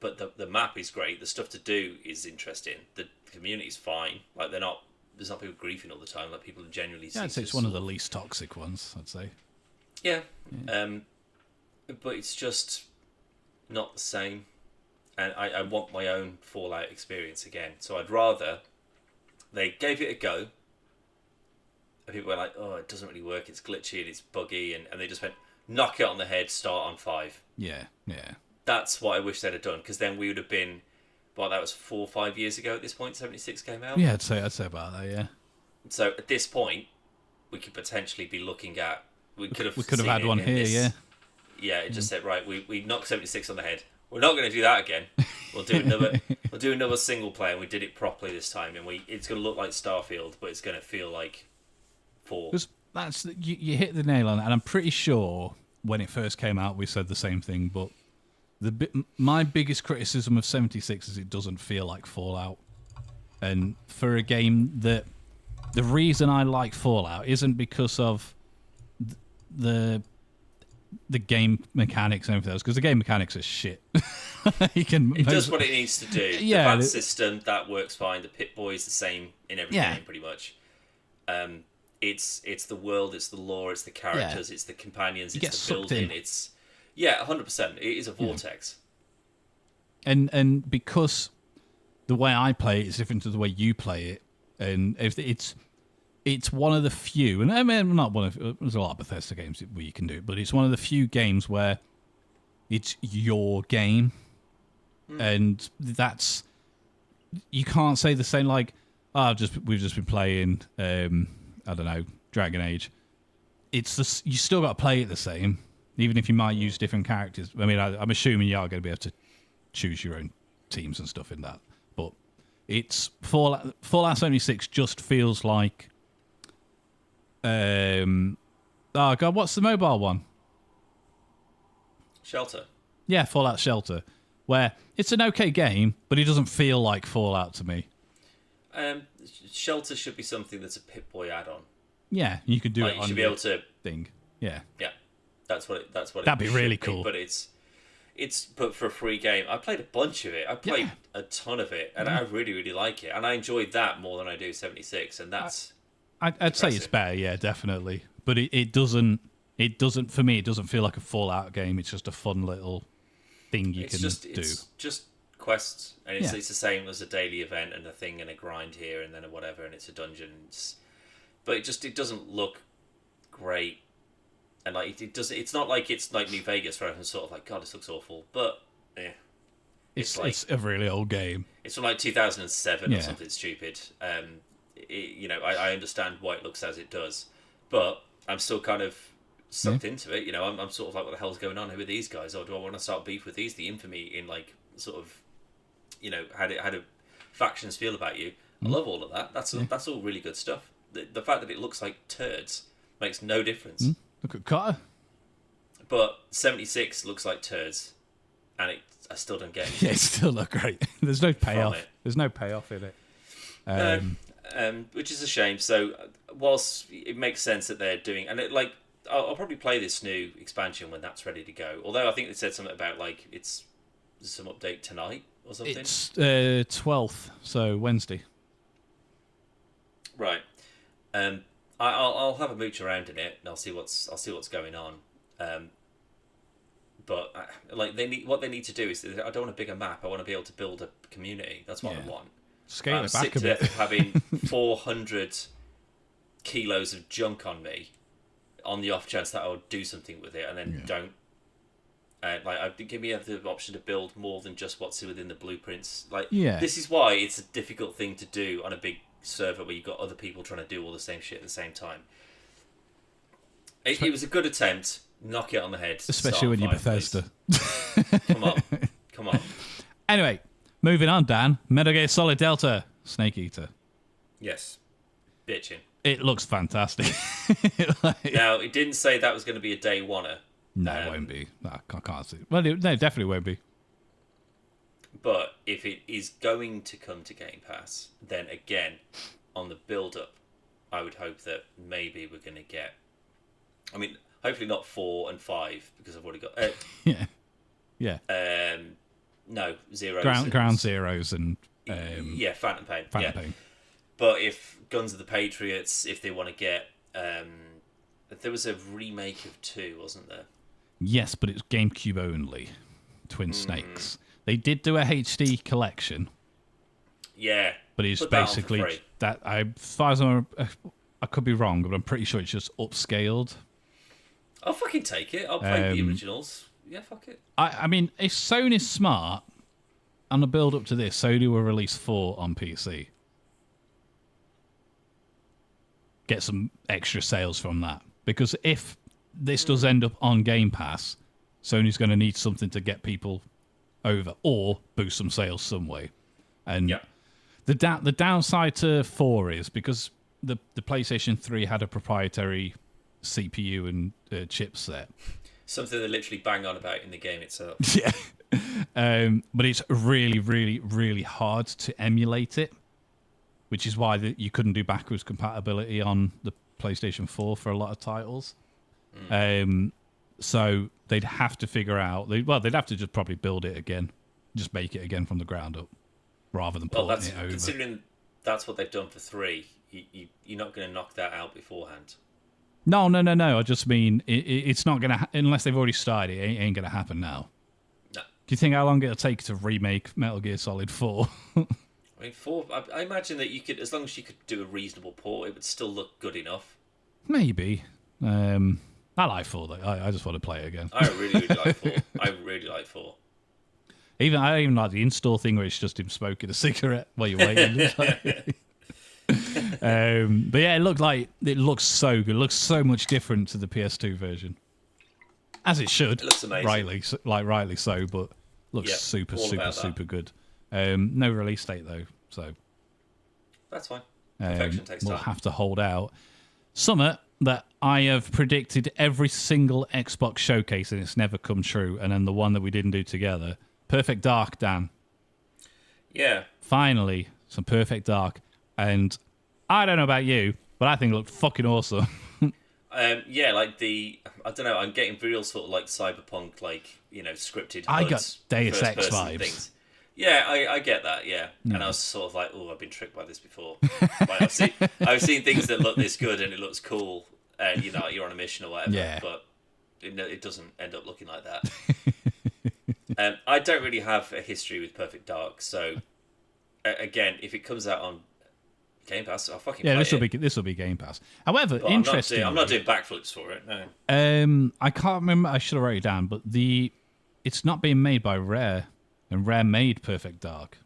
But the map is great. The stuff to do is interesting. The community's fine. Like there's not people griefing all the time. Like people genuinely. Yeah, I'd say it's one of the least toxic ones. I'd say. Yeah. But it's just not the same, and I want my own Fallout experience again. So I'd rather they gave it a go. And people were like, "Oh, it doesn't really work. It's glitchy and it's buggy," and they just went, knock it on the head, start on 5. Yeah, yeah. That's what I wish they'd have done, because then we would have been, well, that was 4 or 5 years ago at this point, 76 came out. Yeah, I'd say about that, yeah. So at this point, we could potentially be looking at, we could have had one here, yeah. Yeah, it just said, right, we knocked 76 on the head. We're not going to do that again. We'll do another single player, and we did it properly this time, and it's going to look like Starfield, but it's going to feel like 4. That's you hit the nail on it, and I'm pretty sure when it first came out we said the same thing. But my biggest criticism of 76 is it doesn't feel like Fallout. And for a game that the reason I like Fallout isn't because of the game mechanics and everything else, because the game mechanics are shit. It does what it needs to do. Yeah, the VAT system that works fine. The Pip-Boy is the same in every game pretty much. It's the world, it's the lore, it's the characters, it's the companions, it's the building. It's 100%. It is a vortex. And because the way I play it is different to the way you play it, and if it's one of the few, and I mean not one of, there's a lot of Bethesda games where you can do it, but it's one of the few games where it's your game, and that's, you can't say the same like, we've just been playing. I don't know, Dragon Age. It's you still got to play it the same, even if you might use different characters. I mean, I'm assuming you are going to be able to choose your own teams and stuff in that. But it's Fallout 76 just feels like, oh god, what's the mobile one? Shelter. Yeah, Fallout Shelter, where it's an okay game, but it doesn't feel like Fallout to me. Shelter should be something that's a Pip-Boy add-on. Yeah, you could do like, it you on should be able to thing. Yeah. Yeah. That's what that'd be really cool. But it's but for a free game. I played a bunch of it. I played a ton of it, and I really, really like it. And I enjoyed that more than I do 76, and that's I'd say it's better, yeah, definitely. But it doesn't for me, it doesn't feel like a Fallout game. It's just a fun little thing you can do. It's just quests, and it's the same as a daily event and a thing and a grind here and then a whatever, and it's a dungeon. But it doesn't look great, and like it does. It's not like it's like New Vegas where I'm sort of like, God, this looks awful. But it's a really old game. It's from like 2007 or something stupid. I understand why it looks as it does, but I'm still kind of sucked into it. You know, I'm sort of like, what the hell's going on here with these guys? Or do I want to start beef with these? The infamy in like sort of, you know, how do factions feel about you? I love all of that. That's all really good stuff. The fact that it looks like turds makes no difference. Look at Carter. But 76 looks like turds, and I still don't get it. Yeah, it still look great. There's no payoff. There's no payoff in it. which is a shame. So whilst it makes sense that they're doing, and I'll probably play this new expansion when that's ready to go. Although I think they said something about like it's some update tonight or something. It's 12th, so Wednesday. Right. I'll have a mooch around in it and I'll see what's going on. But what they need to do is I don't want a bigger map. I want to be able to build a community. That's what I want. Scale it back sick a to bit. death of having 400 kilos of junk on me, on the off chance that I would do something with it and then don't. Give me the option to build more than just what's within the blueprints. This is why it's a difficult thing to do on a big server where you've got other people trying to do all the same shit at the same time. It was a good attempt. Knock it on the head. Especially when you're Bethesda. Come on. Anyway, moving on, Dan. Metal Gear Solid Delta, Snake Eater. Yes. Bitching. It looks fantastic. Now, it didn't say that was going to be a day one-er. No, it won't be. I can't see. Well, no, definitely won't be. But if it is going to come to Game Pass, then again, on the build-up, I would hope that maybe we're going to get... I mean, hopefully not 4 and 5, because I've already got... Yeah. No, Zeros. Ground Zeros and... Phantom Pain. Phantom Pain. But if Guns of the Patriots, if they want to get... there was a remake of 2, wasn't there? Yes, but it's GameCube only. Twin Snakes. They did do a HD collection. Yeah. But it's basically that as far as I could be wrong, but I'm pretty sure it's just upscaled. I'll fucking take it. I'll play the originals. Yeah, fuck it. I mean, if Sony's smart, on the build up to this, Sony will release 4 on PC. Get some extra sales from that. Because if this does end up on Game Pass, Sony's going to need something to get people over or boost some sales some way. And the downside to 4 is because the PlayStation 3 had a proprietary CPU and chipset. Something they literally bang on about in the game itself. Yeah. But it's really, really, really hard to emulate it, which is why you couldn't do backwards compatibility on the PlayStation 4 for a lot of titles. So they'd have to figure out... they'd have to just probably build it again. Just make it again from the ground up, rather than porting it over. Considering that's what they've done for 3, you're not going to knock that out beforehand. No. I just mean it's not going to... unless they've already started, it ain't going to happen now. No. Do you think how long it'll take to remake Metal Gear Solid 4? I mean, 4... I imagine that you could... as long as you could do a reasonable port, it would still look good enough. Maybe. I like 4, though. I just want to play it again. I really like 4. I really like 4. I even like the install thing where it's just him smoking a cigarette while you're waiting. But yeah, it looks so good. It looks so much different to the PS2 version, as it should. It looks amazing, rightly so. But looks super good. No release date though, so that's fine. Perfection takes time. We'll have to hold out. Summer that I have predicted every single Xbox showcase and it's never come true, and then the one that we didn't do together, Perfect Dark, Dan. Yeah. Finally, some Perfect Dark. And I don't know about you, but I think it looked fucking awesome. I don't know, I'm getting real sort of like cyberpunk, scripted. I got Deus Ex vibes. Things. Yeah, I get that, yeah. And I was sort of like, oh, I've been tricked by this before. I've seen things that look this good and it looks cool, and you're on a mission or whatever, but it doesn't end up looking like that. I don't really have a history with Perfect Dark, so again, if it comes out on Game Pass, I'll fucking play it. This will be Game Pass. However, but interesting. I'm not doing backflips for it. No. I can't remember. I should have wrote it down, but it's not being made by Rare, and Rare made Perfect Dark.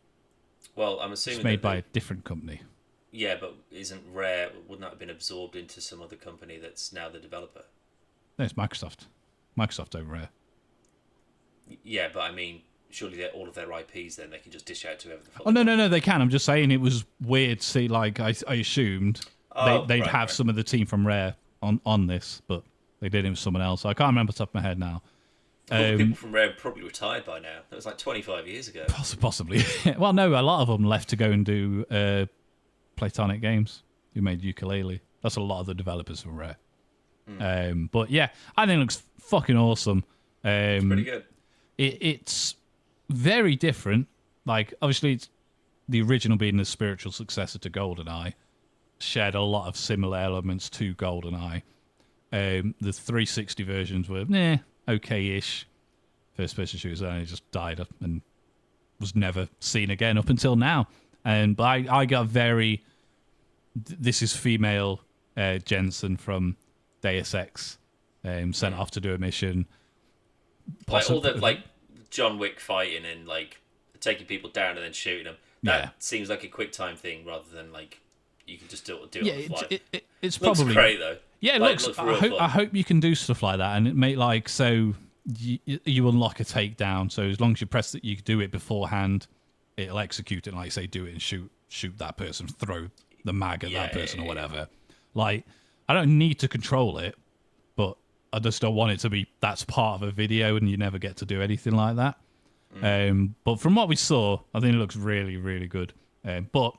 Well, I'm assuming it's made by a different company. Yeah, but wouldn't that have been absorbed into some other company that's now the developer? No, it's Microsoft. Microsoft over Rare. Yeah, but I mean, surely all of their IPs then they can just dish out to whoever the fuck. Oh no, they can. I'm just saying it was weird to see. Like I assumed they'd have some of the team from Rare on this, but they did it with someone else. I can't remember off the top of my head now. People from Rare probably retired by now. That was like 25 years ago. Possibly. Well, no, a lot of them left to go and do Platonic Games, who made Yooka-Laylee. That's a lot of the developers from Rare. But yeah, I think it looks fucking awesome. It's pretty good. It's very different. Like, obviously, it's the original being the spiritual successor to GoldenEye, shared a lot of similar elements to GoldenEye. The 360 versions were okay-ish. First-person shooters only just died up and was never seen again up until now. But I got very... This is female Jensen from Deus Ex, sent off to do a mission. Like all the like John Wick fighting and like taking people down and then shooting them. That seems like a quick time thing rather than like you can just do it on the fly. It's looks probably great though. Yeah, it looks I hope you can do stuff like that and it make like so you unlock a takedown. So as long as you press that, you do it beforehand, it'll execute it. And like say, do it and shoot that person, throw the mag at that person or whatever. Like, I don't need to control it, but I just don't want it to be that's part of a video and you never get to do anything like that. But from what we saw, I think it looks really, really good. But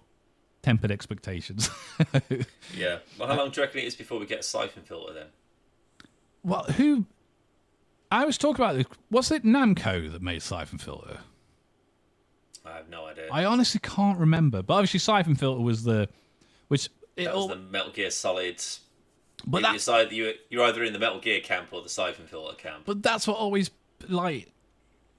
tempered expectations. Yeah. Well, how long do you reckon it is before we get a siphon filter then? Well, I was talking about this. Was it Namco that made siphon filter? I have no idea. I honestly can't remember. But obviously, siphon filter was the Metal Gear Solid. But you're either in the Metal Gear camp or the siphon filter camp. But that's what always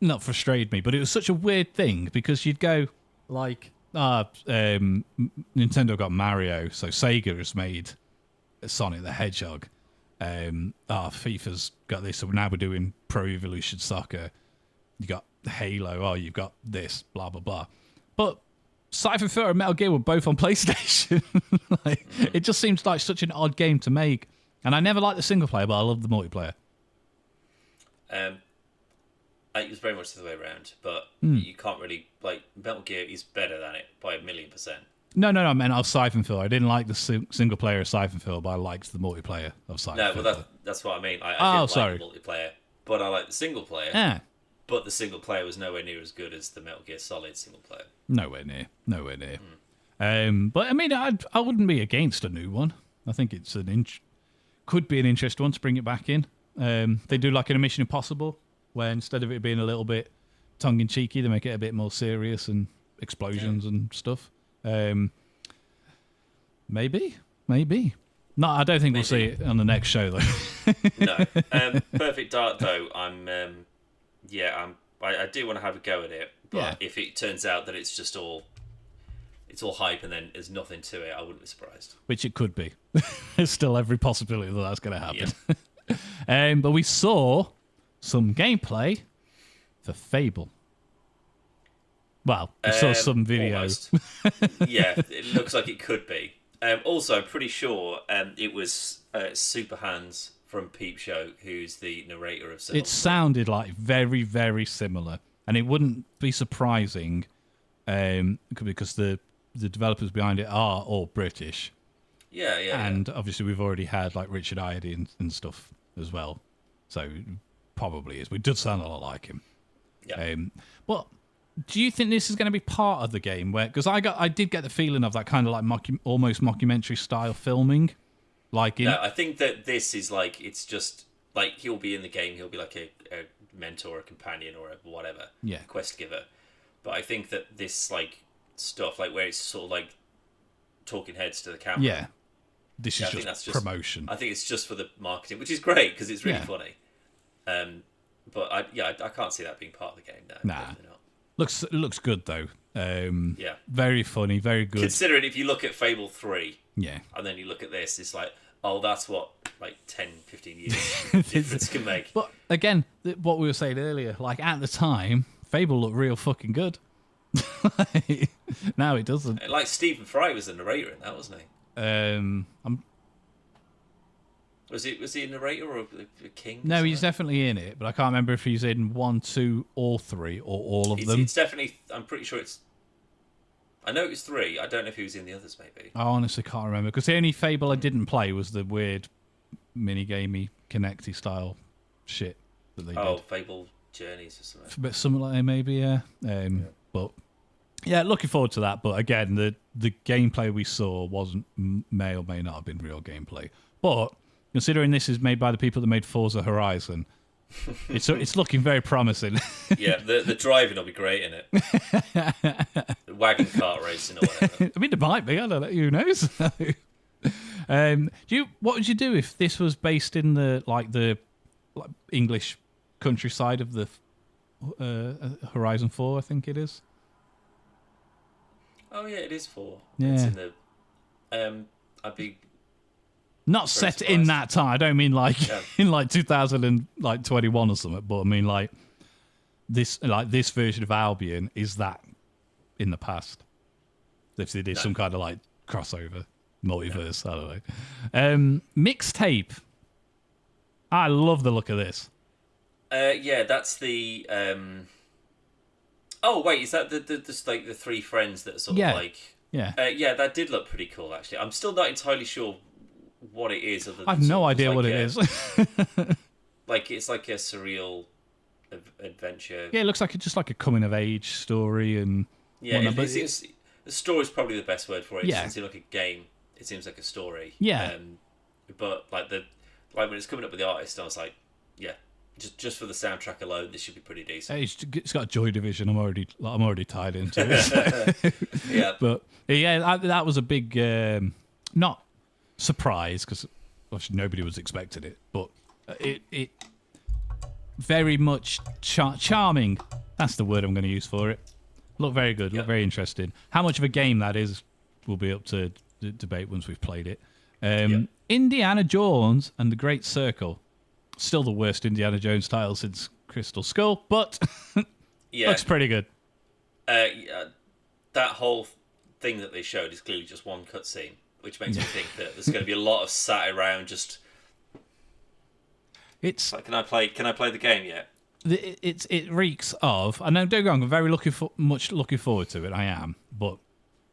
not frustrated me. But it was such a weird thing because you'd go like, Nintendo got Mario, so Sega has made Sonic the Hedgehog. FIFA's got this, so now we're doing Pro Evolution Soccer. You got Halo. Oh, you've got this. Blah blah blah. But Siphon Filter and Metal Gear were both on PlayStation. It just seems like such an odd game to make. And I never liked the single player, but I love the multiplayer. It was very much the other way around, but you can't really like Metal Gear is better than it by 1,000,000%. No, I meant of Siphon Filter. I didn't like the single player of Siphon Filter, but I liked the multiplayer of Siphon Filter. No, well that's what I mean. I didn't sorry. like the multiplayer, but I like the single player. Yeah. But the single player was nowhere near as good as the Metal Gear Solid single player. Nowhere near. But I mean, I wouldn't be against a new one. I think it's could be an interesting one to bring it back in. They do like in a Mission Impossible, where instead of it being a little bit tongue-in-cheeky, they make it a bit more serious and explosions and stuff. Maybe. No, I don't think we'll see it on the next show though. No. Perfect Dark though. I do want to have a go at it, but if it turns out that it's just all hype and then there's nothing to it, I wouldn't be surprised. Which it could be. There's still every possibility that that's going to happen. Yeah. But we saw some gameplay for Fable. Well, we saw some videos. Yeah, it looks like it could be. Also, I'm pretty sure it was Super Hands from Peep Show, who's the narrator of Silver. It sounded like very, very similar. And it wouldn't be surprising because the developers behind it are all British. Yeah. And obviously we've already had like Richard Iody and stuff as well. So it probably is. It does sound a lot like him. Yeah. But do you think this is going to be part of the game? Because I did get the feeling of that kind of like almost mockumentary style filming. No, I think that this is like, it's just like he'll be in the game, he'll be like a mentor, a companion, or whatever, quest giver. But I think that this like stuff, like where it's sort of like talking heads to the camera. Yeah, this is just promotion. I think it's just for the marketing, which is great because it's really funny. But I can't see that being part of the game. No, definitely not. Looks good though. Very funny, very good. Considering if you look at Fable 3, and then you look at this, it's like, oh, that's what like 10, 15 years difference can make. But again, what we were saying earlier, like at the time, Fable looked real fucking good. Now it doesn't. Like Stephen Fry was the narrator in that, wasn't he? Was he a narrator or a king? No, he's definitely in it, but I can't remember if he's in 1, 2, or 3, or all of them. It's definitely. I'm pretty sure it's. I know it was 3. I don't know if he was in the others. Maybe. I honestly can't remember because the only Fable I didn't play was the weird mini-gamey, Connecty style shit that they did. Oh, Fable Journeys or something. But something like that, maybe, yeah. But Yeah, looking forward to that. But again, the gameplay we saw may or may not have been real gameplay. But considering this is made by the people that made Forza Horizon, it's looking very promising. Yeah, the driving will be great in it. The wagon cart racing or whatever. I mean, it might be. I don't know. Who knows? What would you do if this was based in the English countryside of the Horizon 4? I think it is. Oh yeah, it is 4. Yeah. It's in the. I'd be not set surprised. in that time. I don't mean in 2021 or something, but I mean this version of Albion is that in the past. If they did some kind of crossover multiverse, I don't know. Mixtape. I love the look of this. Yeah, that's the. Oh wait, is that the the 3 friends that sort of Yeah. Yeah, that did look pretty cool actually. I'm still not entirely sure what it is. I have no idea what it is. It's like a surreal adventure. Yeah, it looks like it's just like a coming of age story and. Yeah, it seems the story is probably the best word for it. It doesn't seem like a game. It seems like a story. Yeah. But when it's coming up with the artist, I was like, yeah, just for the soundtrack alone, this should be pretty decent. It's got Joy Division. I'm already tied into it. Yeah. But yeah, that was a big not surprise because nobody was expecting it, but it very much charming. That's the word I'm going to use for it. Look very good. Look very interesting. How much of a game that is will be up to debate once we've played it. Indiana Jones and the Great Circle. Still the worst Indiana Jones title since Crystal Skull, but looks pretty good. That whole thing that they showed is clearly just one cutscene, which makes me think that there's going to be a lot of sat around just. It's like, can I play the game yet? It reeks of. I know. Don't go wrong. I'm very much looking forward to it. I am, but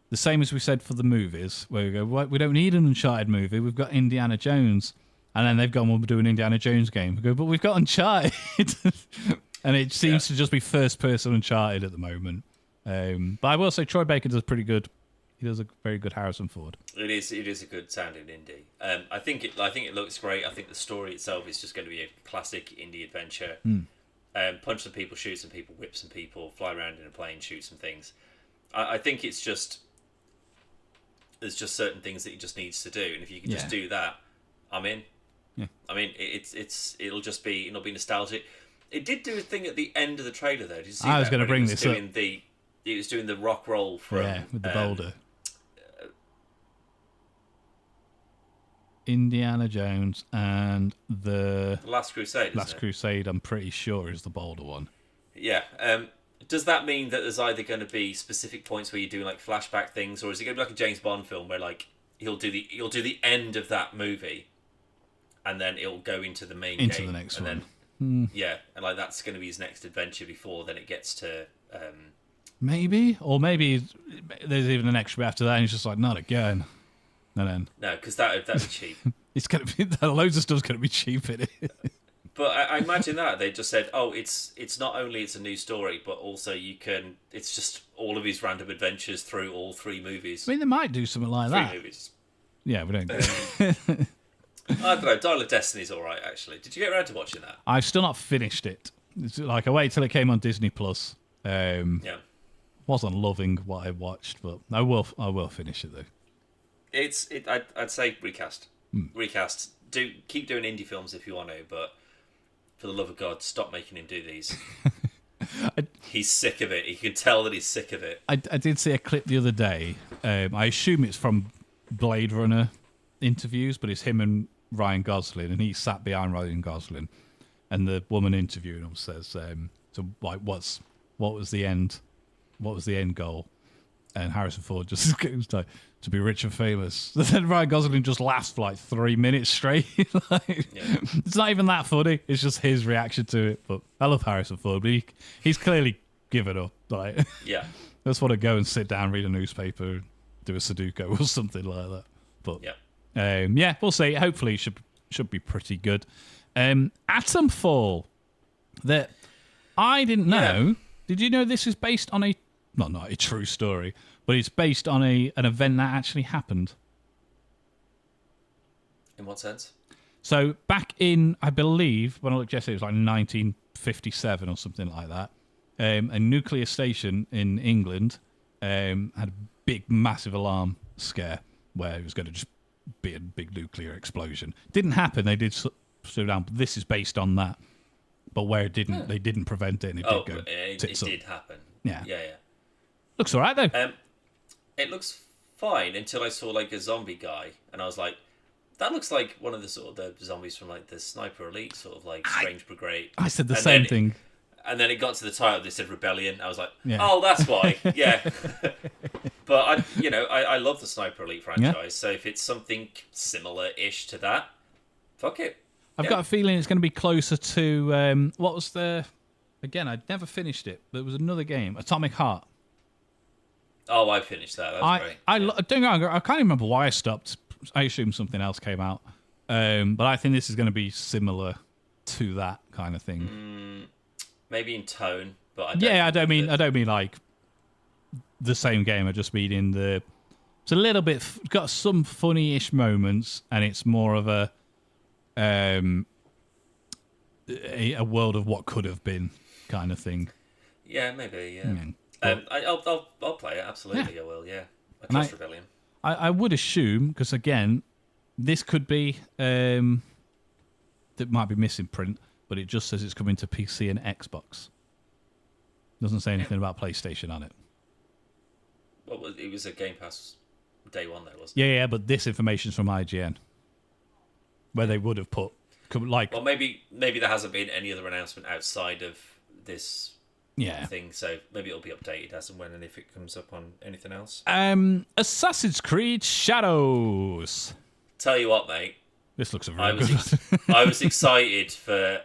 the same as we said for the movies, where we go, we don't need an Uncharted movie. We've got Indiana Jones. And then they've gone, we'll do an Indiana Jones game. We go, but we've got Uncharted. And it seems to just be first-person Uncharted at the moment. But I will say Troy Baker does pretty good. He does a very good Harrison Ford. It is a good sounding indie. I think it looks great. I think the story itself is just going to be a classic indie adventure. Punch some people, shoot some people, whip some people, fly around in a plane, shoot some things. I think it's just there's just certain things that he just needs to do, and if you can just do that, I'm in. Yeah. I mean, it'll be nostalgic. It did do a thing at the end of the trailer, though. Did you see I was going to bring this up. It was doing the rock roll from with the boulder. Indiana Jones and the Last Crusade. Last Crusade, I'm pretty sure, is the boulder one. Yeah. Does that mean that there's either going to be specific points where you're doing like flashback things, or is it going to be like a James Bond film where like he'll do the end of that movie, and then it'll go into the main game, the next one? Then, yeah, and like that's going to be his next adventure before then it gets to. Maybe there's even an extra bit after that, and he's just like, not again. No, because that'd be cheap. It's gonna be loads of stuff's gonna be cheap in it. But I imagine that they just said, "Oh, it's not only it's a new story, but also it's just all of his random adventures through all 3 movies." I mean, they might do something like that. 3 movies. Yeah, we don't. I don't know. Dial of Destiny's all right, actually. Did you get around to watching that? I've still not finished it. It's like I waited till it came on Disney Plus. Wasn't loving what I watched, but I will finish it though. I'd say recast. Recast. Keep doing indie films if you want to, but for the love of God, stop making him do these. He's sick of it. You can tell that he's sick of it. I did see a clip the other day. I assume it's from Blade Runner interviews, but it's him and Ryan Gosling, and he sat behind Ryan Gosling, and the woman interviewing him says, "So, like, what was the end goal?" And Harrison Ford just goes like, "To be rich and famous." And then Ryan Gosling just laughs for like 3 minutes straight. It's not even that funny. It's just his reaction to it. But I love Harrison Ford, but he's clearly given up. Like, I just want to go and sit down, read a newspaper, do a Sudoku or something like that. But we'll see. Hopefully, it should be pretty good. Atomfall, that I didn't know. Did you know this is based on a not a true story, but it's based on an event that actually happened. In what sense? So back in, I believe, when I looked yesterday, it was like 1957 or something like that. A nuclear station in England had a big, massive alarm scare where it was going to just be a big nuclear explosion. Didn't happen. They did slow down, but this is based on that. But where it didn't, they didn't prevent it, and it did go tits up. It did happen. Yeah. Yeah. Looks all right, though. It looks fine until I saw like a zombie guy, and I was like, that looks like one of the sort of the zombies from like the Sniper Elite, sort of like Strange Brigade. I said the same thing. And then it got to the title, they said Rebellion. I was like, oh, that's why. Yeah. But I love the Sniper Elite franchise, so if it's something similar-ish to that, fuck it. I've got a feeling it's going to be closer to what was the? Again, I'd never finished it. There was another game, Atomic Heart. Oh, I finished that. That was great. I can't remember why I stopped. I assume something else came out, but I think this is going to be similar to that kind of thing. Maybe in tone, but I don't mean like the same game. I just mean in the. It's a little bit got some funny-ish moments, and it's more of a world of what could have been kind of thing. Yeah, maybe. Yeah. I'll play it. Absolutely, yeah. I will. Yeah, I trust Rebellion. I would assume, because again, this could be that might be missing print, but it just says it's coming to PC and Xbox. Doesn't say anything about PlayStation on it. Well, it was a Game Pass day one, though, wasn't it? Yeah, but this information's from IGN, where they would have put like. Well, maybe there hasn't been any other announcement outside of this. Thing, so maybe it'll be updated as and when, and if it comes up on anything else. Assassin's Creed Shadows. Tell you what, mate. This looks really good. I was excited for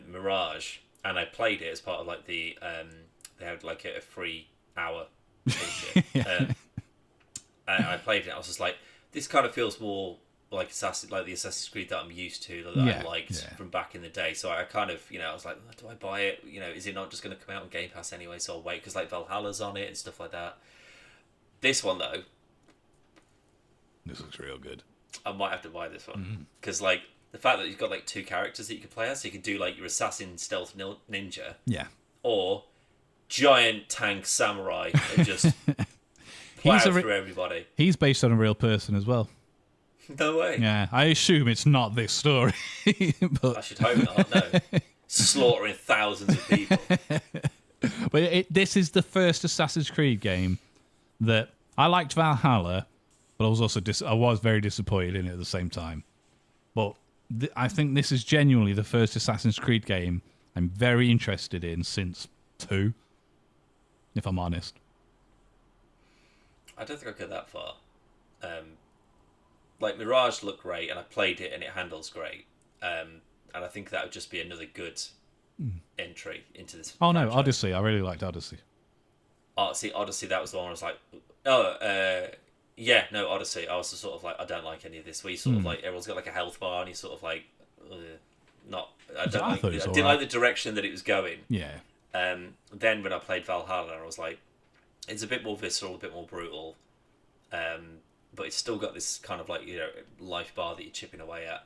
Mirage, and I played it as part of like the they had like a free hour bullshit. And I played it. I was just like, this kind of feels more like the Assassin's Creed that I'm used to, that I liked from back in the day. So I kind of, I was like, do I buy it? Is it not just going to come out on Game Pass anyway? So I'll wait, because like Valhalla's on it and stuff like that. This one though, this looks real good. I might have to buy this one, because like the fact that you've got like two characters that you can play as, so you can do like your assassin stealth ninja, or giant tank samurai and just plow through everybody. He's based on a real person as well. No way. Yeah, I assume it's not this story. But I should hope not, no. Slaughtering thousands of people. But this is the first Assassin's Creed game that I liked Valhalla, but I was also I was very disappointed in it at the same time. But I think this is genuinely the first Assassin's Creed game I'm very interested in since 2, if I'm honest. I don't think I'd go that far. Like Mirage looked great, and I played it, and it handles great. And I think that would just be another good entry into this. Oh no, Odyssey! I really liked Odyssey. Oh, see, Odyssey, that was the one I was like, Odyssey. I was just sort of like, I don't like any of this. Where you sort of like, everyone's got like a health bar, and you sort of like, I didn't like the direction that it was going. Yeah. Then when I played Valhalla, I was like, it's a bit more visceral, a bit more brutal. But it's still got this kind of like, life bar that you're chipping away at.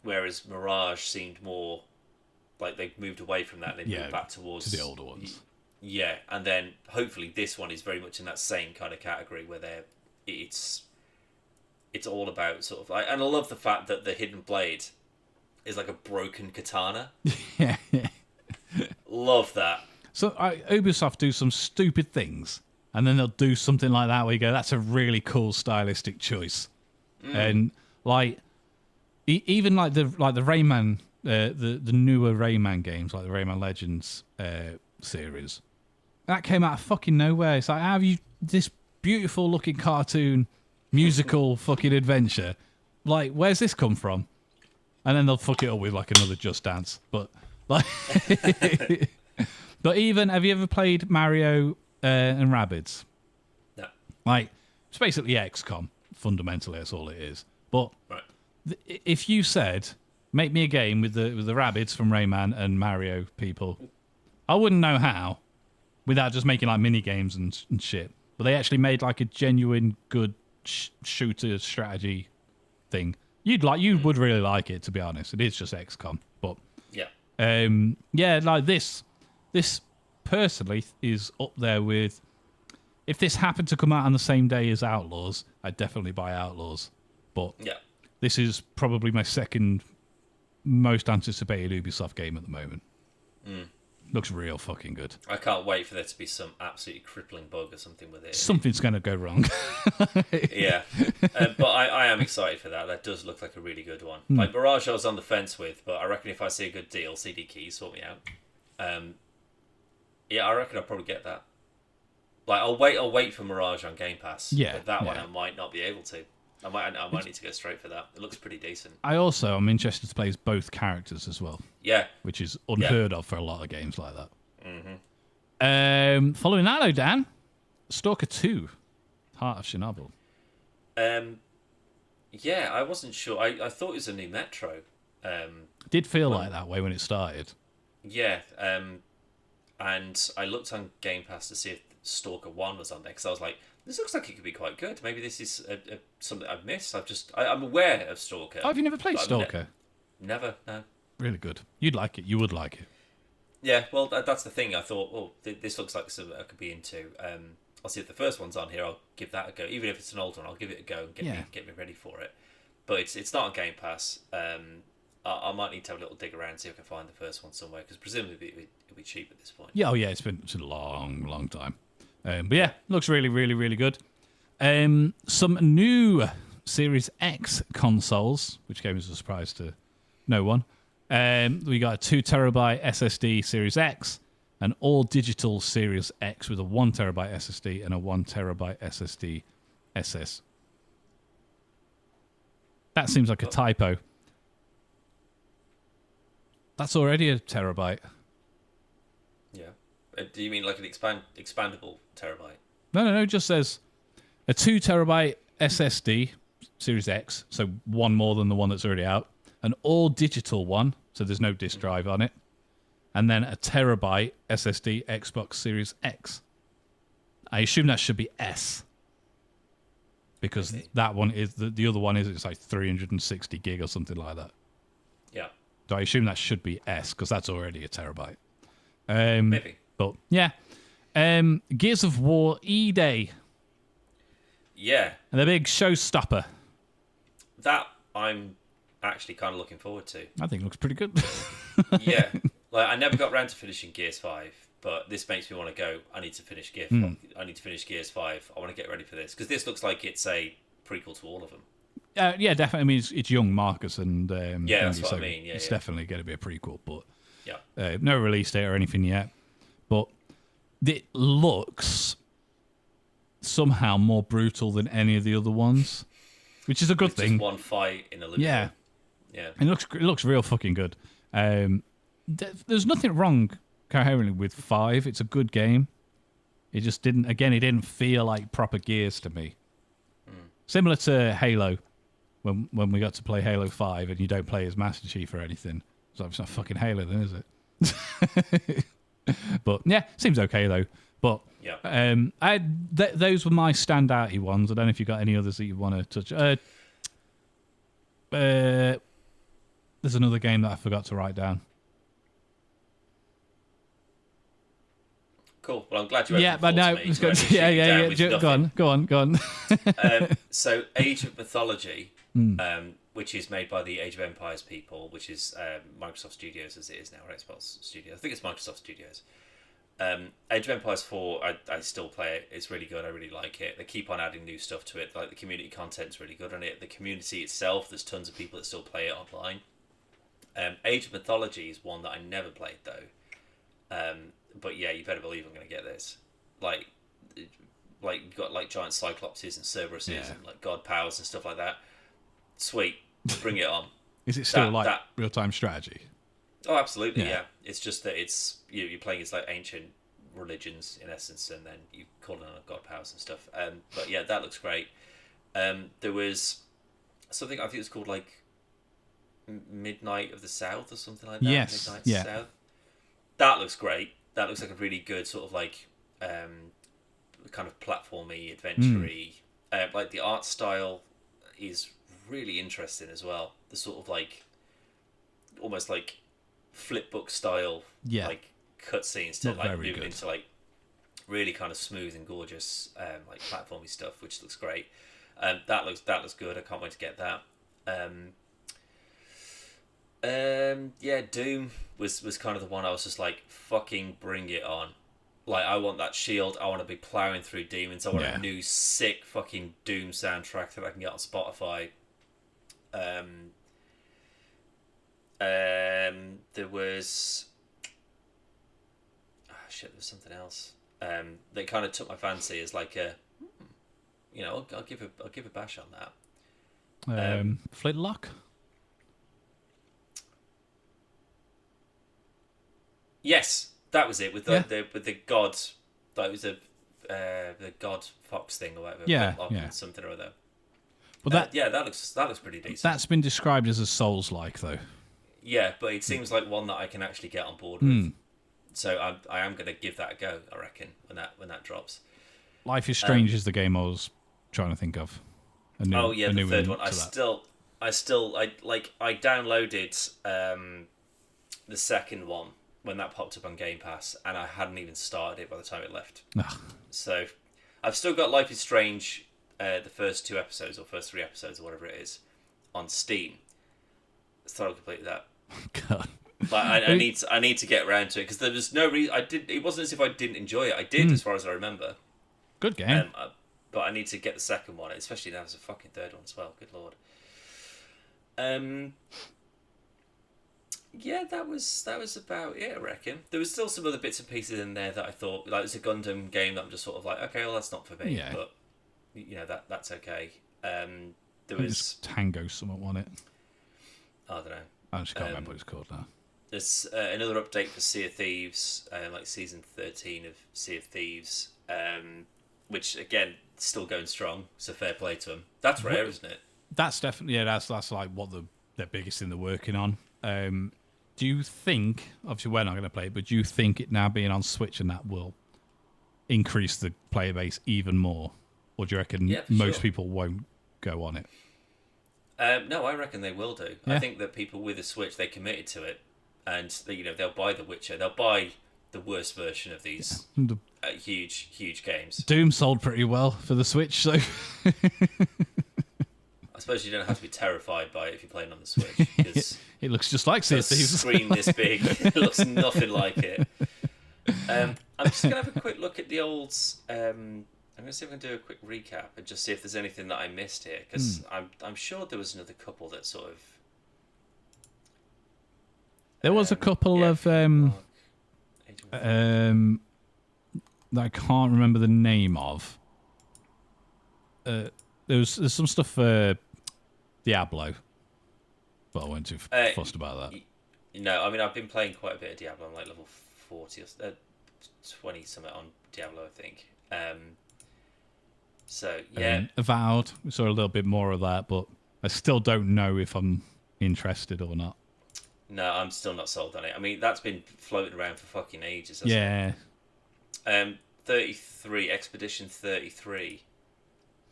Whereas Mirage seemed more like they moved away from that and they moved back towards the older ones. Yeah, and then hopefully this one is very much in that same kind of category where it's all about sort of like, and I love the fact that the hidden blade is like a broken katana. Yeah. Love that. So Ubisoft do some stupid things, and then they'll do something like that where you go, that's a really cool stylistic choice. And like even like the Rayman, the newer Rayman games, like the Rayman Legends series, that came out of fucking nowhere. It's like, how have you this beautiful looking cartoon musical fucking adventure? Like, where's this come from? And then they'll fuck it up with like another Just Dance. But like, but even, have you ever played Mario and Rabbids? No. Like, it's basically XCOM. Fundamentally, that's all it is. But if you said, make me a game with the Rabbids from Rayman and Mario people, I wouldn't know how. without just making like mini games and shit. But they actually made like a genuine good shooter strategy thing. You would really like it, to be honest. It is just XCOM, but yeah, like this personally is up there with. If this happened to come out on the same day as Outlaws, I'd definitely buy Outlaws. But this is probably my second most anticipated Ubisoft game at the moment. Looks real fucking good. I can't wait for there to be some absolutely crippling bug or something with it. Something's going to go wrong. Yeah. But I am excited for that. That does look like a really good one. Like Mirage I was on the fence with, but I reckon if I see a good deal, CD Keys, sort me out. Yeah, I reckon I'll probably get that. Like, I'll wait for Mirage on Game Pass. Yeah. But that one I might not be able to. I might need to go straight for that. It looks pretty decent. I'm interested to play as both characters as well. Yeah. Which is unheard of for a lot of games like that. Following that though, Dan, Stalker 2, Heart of Chernobyl. Yeah, I wasn't sure. I thought it was a new Metro. Did feel like that way when it started. Yeah. And I looked on Game Pass to see if Stalker 1 was on there, because I was like, this looks like it could be quite good. Maybe this is something I've missed. I'm aware of Stalker. Oh, have you never played Stalker? Never, no. Really good. You'd like it. You would like it. Yeah, well, that's the thing. I thought, well, this looks like something I could be into. I'll see if the first one's on here. I'll give that a go. Even if it's an old one, I'll give it a go and get me ready for it. But it's not on Game Pass. I might need to have a little dig around and see if I can find the first one somewhere, because presumably it'll be cheap at this point. Yeah, it's been a long time. But yeah, looks really, really, really good. Some new Series X consoles, which came as a surprise to no one. We got a 2 terabyte SSD Series X, an all-digital Series X with a 1 terabyte SSD and a 1 terabyte SSD SS. That seems like a typo. That's already a terabyte. Yeah. Do you mean like an expandable terabyte? No. It just says a 2 terabyte SSD Series X, so one more than the one that's already out. An all-digital one, so there's no disk drive on it. And then a terabyte SSD Xbox Series X. I assume that should be S. Because that one is... The other one is it's like 360 gig or something like that. Yeah. So I assume that should be S, because that's already a terabyte. Maybe. But, yeah. Gears of War E-Day. Yeah. And the big showstopper. That I'm actually kind of looking forward to. I think it looks pretty good. Yeah. Like, I never got around to finishing Gears 5, but this makes me want to go, I need to finish Gears 5. I need to finish Gears 5. I want to get ready for this, because this looks like it's a prequel to all of them. Yeah, definitely. I mean, it's young Marcus and yeah, that's Andy, what so I mean. Yeah, it's definitely going to be a prequel, but yeah, no release date or anything yet. But it looks somehow more brutal than any of the other ones, which is a good thing. Just one fight in a living room. Yeah. It looks real fucking good. There's nothing wrong coherently with 5. It's a good game. It just didn't. Again, it didn't feel like proper Gears to me. Similar to Halo. When we got to play Halo 5 and you don't play as Master Chief or anything. So it's not fucking Halo then, is it? But yeah, seems okay though. But yeah, those were my standouty ones. I don't know if you got any others that you want to touch. There's another game that I forgot to write down. Cool. Well, I'm glad you. Yeah, but no, it's good. Yeah. Go on. So, Age of Mythology, which is made by the Age of Empires people, which is Microsoft Studios as it is now, or Xbox Studios. I think it's Microsoft Studios. Age of Empires 4, I still play it. It's really good. I really like it. They keep on adding new stuff to it. Like, the community content's really good on it. The community itself, there's tons of people that still play it online. Age of Mythology is one that I never played though. But yeah, you better believe I'm going to get this. Like you've got like giant cyclopses and Cerberuses and like god powers and stuff like that. Sweet, bring it on. Is it still that real-time strategy? Oh, absolutely, yeah. It's just that it's you're playing as like ancient religions in essence, and then you call on god powers and stuff. But yeah, that looks great. There was something I think it was called like Midnight of the South or something like that. Yes, Midnight South. That looks great. That looks like a really good sort of like kind of platformy, adventure-y. Like the art style is really interesting as well. The sort of like almost like flipbook style, like cutscenes to like move into like really kind of smooth and gorgeous like platformy stuff, which looks great. That looks good. I can't wait to get that. Doom was kind of the one I was just like, fucking bring it on. Like, I want that shield. I want to be plowing through demons. I want a new sick fucking Doom soundtrack that I can get on Spotify. There was there was something else that kind of took my fancy as like a, I'll give a bash on that. Flintlock. Yes, that was it with the god. That was the god fox thing or whatever. Yeah, something or other. But that looks pretty decent. That's been described as a Souls-like though. Yeah, but it seems like one that I can actually get on board with. So I am going to give that a go. I reckon when that drops. Life is Strange is the game I was trying to think of. The third one. I downloaded the second one when that popped up on Game Pass, and I hadn't even started it by the time it left. So I've still got Life is Strange, the first 2 episodes or first 3 episodes or whatever it is, on Steam. So I'll complete that. God. But I need to get around to it because there was no reason. It wasn't as if I didn't enjoy it. I did, as far as I remember. Good game. But I need to get the second one, especially now there's a fucking third one as well. Good lord. Yeah, that was about it, I reckon. There was still some other bits and pieces in there that I thought, like, it's a Gundam game that I'm just sort of like, okay, well, that's not for me. Yeah. But that's okay. There was Tango something on it. I don't know. I just can't remember what it's called now. There's another update for Sea of Thieves, like season 13 of Sea of Thieves, which again still going strong. So fair play to them. That's rare, isn't it? That's definitely that's like what their biggest thing they're working on. Do you think, obviously we're not going to play it, but do you think it now being on Switch and that will increase the player base even more, or do you reckon most people won't go on it? No, I reckon they will do. Yeah. I think that people with a Switch, they committed to it, and they'll buy The Witcher. They'll buy the worst version of these huge games. Doom sold pretty well for the Switch, so I suppose you don't have to be terrified by it if you're playing on the Switch, because it looks just like Sea of Thieves. Screen this big, it looks nothing like it. I'm just gonna have a quick look at the old. I'm going to see if I can do a quick recap and just see if there's anything that I missed here, because I'm sure there was another couple that sort of... There was a couple of... that I can't remember the name of. There's some stuff for Diablo, but I wasn't too fussed about that. No, I mean, I've been playing quite a bit of Diablo. I'm like level 40 or 20 something on Diablo, I think. So, yeah. Avowed, we saw a little bit more of that, but I still don't know if I'm interested or not. No, I'm still not sold on it. I mean, that's been floating around for fucking ages. Yeah. 33, Expedition 33.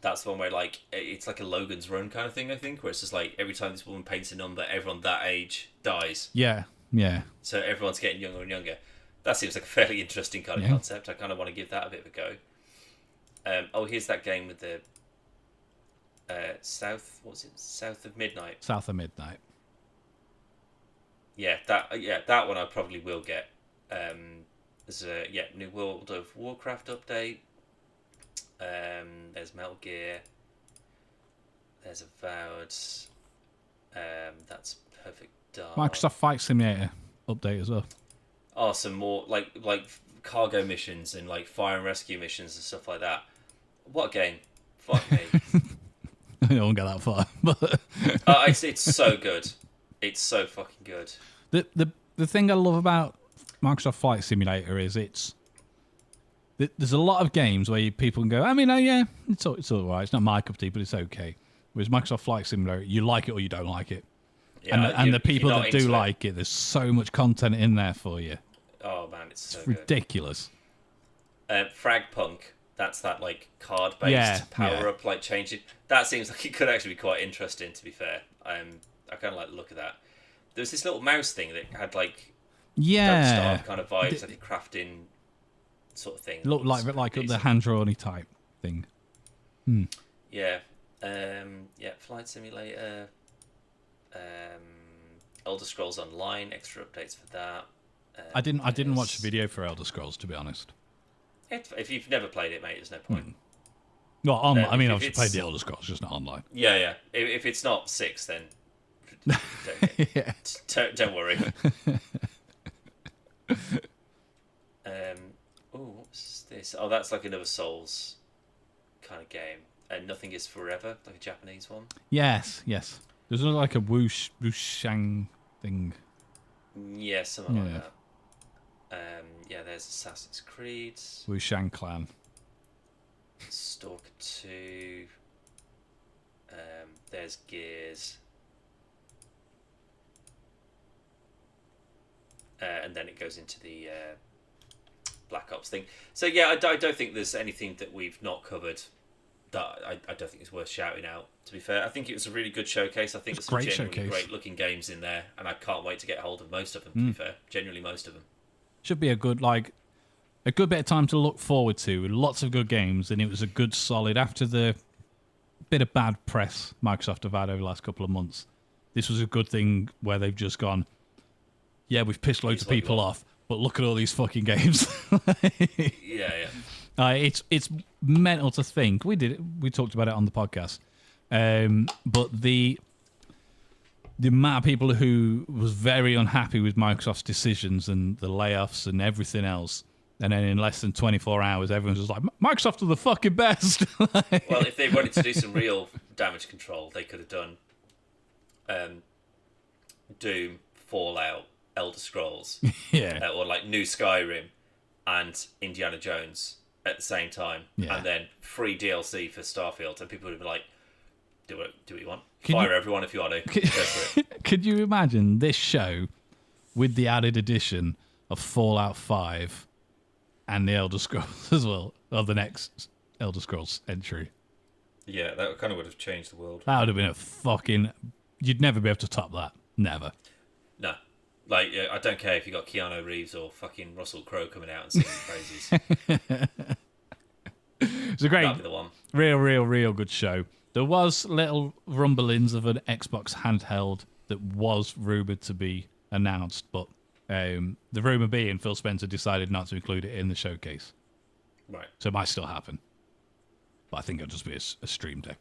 That's the one where, like, it's like a Logan's Run kind of thing, I think, where it's just like every time this woman paints a number, everyone that age dies. Yeah. So everyone's getting younger and younger. That seems like a fairly interesting kind of concept. I kind of want to give that a bit of a go. Here's that game with the South of Midnight. South of Midnight. Yeah, that one I probably will get. There's a new World of Warcraft update. There's Metal Gear. There's Avowed. That's Perfect Dark. Microsoft Flight Simulator update as well. Oh, some more like cargo missions and like fire and rescue missions and stuff like that. What a game! Fuck me. I don't get that far, but it's so good. It's so fucking good. The thing I love about Microsoft Flight Simulator is there's a lot of games where people can go, I mean, it's all right. It's not my cup of tea, but it's okay. Whereas Microsoft Flight Simulator, you like it or you don't like it. Yeah, and the people that do like it, there's so much content in there for you. Oh man, it's so ridiculous. Fragpunk. That's that like card-based power-up, like changing. That seems like it could actually be quite interesting. To be fair, I kind of like the look of that. There was this little mouse thing that had like Don't Starve kind of vibes, like a crafting sort of thing. Looked like the hand-drawn type thing. Yeah. Flight Simulator. Elder Scrolls Online, extra updates for that. I didn't watch the video for Elder Scrolls, to be honest. If you've never played it, mate, there's no point. Well, I mean, I've played the Elder Scrolls, just not online. Yeah. If it's not 6, then don't worry. What's this? Oh, that's like another Souls kind of game. And Nothing Is Forever, like a Japanese one. Yes. There's like a wushang thing. Yeah, something like that. There's Assassin's Creed. Wushang Clan. Stalker 2. There's Gears. And then it goes into the Black Ops thing. So yeah, I don't think there's anything that we've not covered that I don't think is worth shouting out. To be fair, I think it was a really good showcase. I think there's some genuinely great looking games in there, and I can't wait to get hold of most of them. To be fair, genuinely most of them. Should be a good bit of time to look forward to. With lots of good games, and it was a good solid after the bit of bad press Microsoft have had over the last couple of months. This was a good thing where they've just gone, yeah, we've pissed loads of people off, but look at all these fucking games. Yeah. It's mental to think. We talked about it on the podcast, but the amount of people who was very unhappy with Microsoft's decisions and the layoffs and everything else, and then in less than 24 hours, everyone's just like, Microsoft are the fucking best. Well, if they wanted to do some real damage control, they could have done Doom, Fallout, Elder Scrolls, or like New Skyrim and Indiana Jones at the same time, and then free DLC for Starfield, and people would be like, do what you want. Fire everyone if you want to. Go for it. Could you imagine this show with the added addition of Fallout 5 and the Elder Scrolls as well, or the next Elder Scrolls entry? Yeah, that kind of would have changed the world. That would have been a fucking... You'd never be able to top that. Never. No. Like, I don't care if you got Keanu Reeves or fucking Russell Crowe coming out and singing praises. It's a great, that'd be the one. real good show. There was little rumblings of an Xbox handheld that was rumoured to be announced, but the rumour being Phil Spencer decided not to include it in the showcase. Right. So it might still happen. But I think it'll just be a Stream Deck.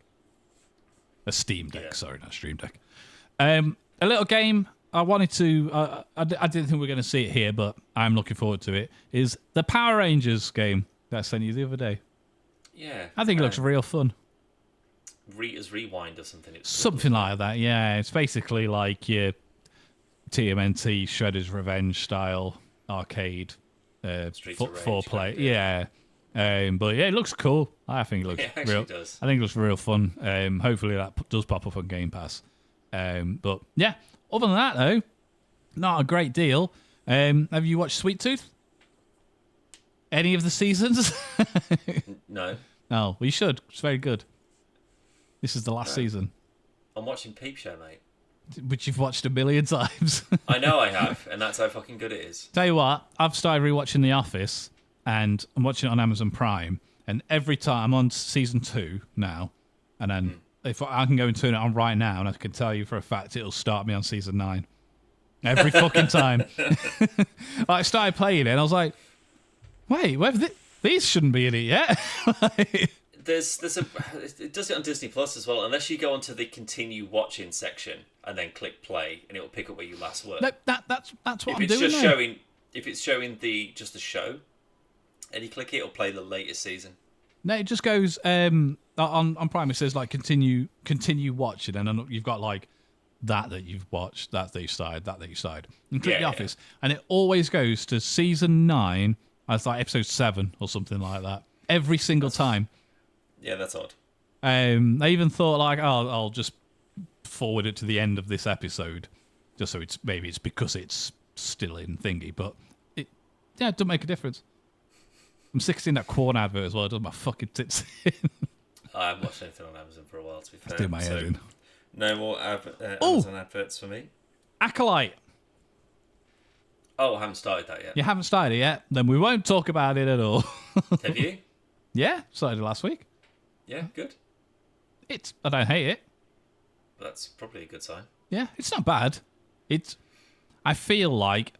A Steam Deck, sorry, not Stream Deck. A little game I wanted to... I didn't think we were going to see it here, but I'm looking forward to it, is the Power Rangers game that I sent you the other day. Yeah. I think it looks real fun. Rita's Rewind or something. Something like that, yeah. It's basically like your TMNT Shredder's Revenge style arcade foreplay. Yeah. But yeah, it looks cool. I think it looks real. Does. I think it looks real fun. Hopefully that does pop up on Game Pass. But yeah, other than that though, not a great deal. Have you watched Sweet Tooth? Any of the seasons? No. Oh, well, you should. It's very good. This is the last season. I'm watching Peep Show, mate. Which you've watched a million times. I know I have, and that's how fucking good it is. Tell you what, I've started rewatching The Office, and I'm watching it on Amazon Prime, and every time I'm on season 2 now, and then if I can go and turn it on right now, and I can tell you for a fact it'll start me on season 9. Every fucking time. I started playing it, and I was like, wait, these shouldn't be in it yet. It does it on Disney Plus as well, unless you go onto the continue watching section and then click play, and it will pick up where you last were. No, that's what I'm doing. If it's showing just the show, and you click it, it'll play the latest season. No, it just goes on Prime. It says like continue watching, and then you've got like that you've watched, that you started, that you started, and click The Office, and it always goes to season 9 as like episode 7 or something like that every single time. Yeah, that's odd. I even thought like, I'll just forward it to the end of this episode, just so it's because it's still in thingy, but it doesn't make a difference. I'm sick of seeing that corn advert as well. It does my fucking tits in. I haven't watched anything on Amazon for a while, to be fair. Let's do my head in. No more Amazon adverts for me. Acolyte. Oh, I haven't started that yet. You haven't started it yet? Then we won't talk about it at all. Have you? Yeah, started last week. Yeah, good. I don't hate it. That's probably a good sign. Yeah, it's not bad. I feel like,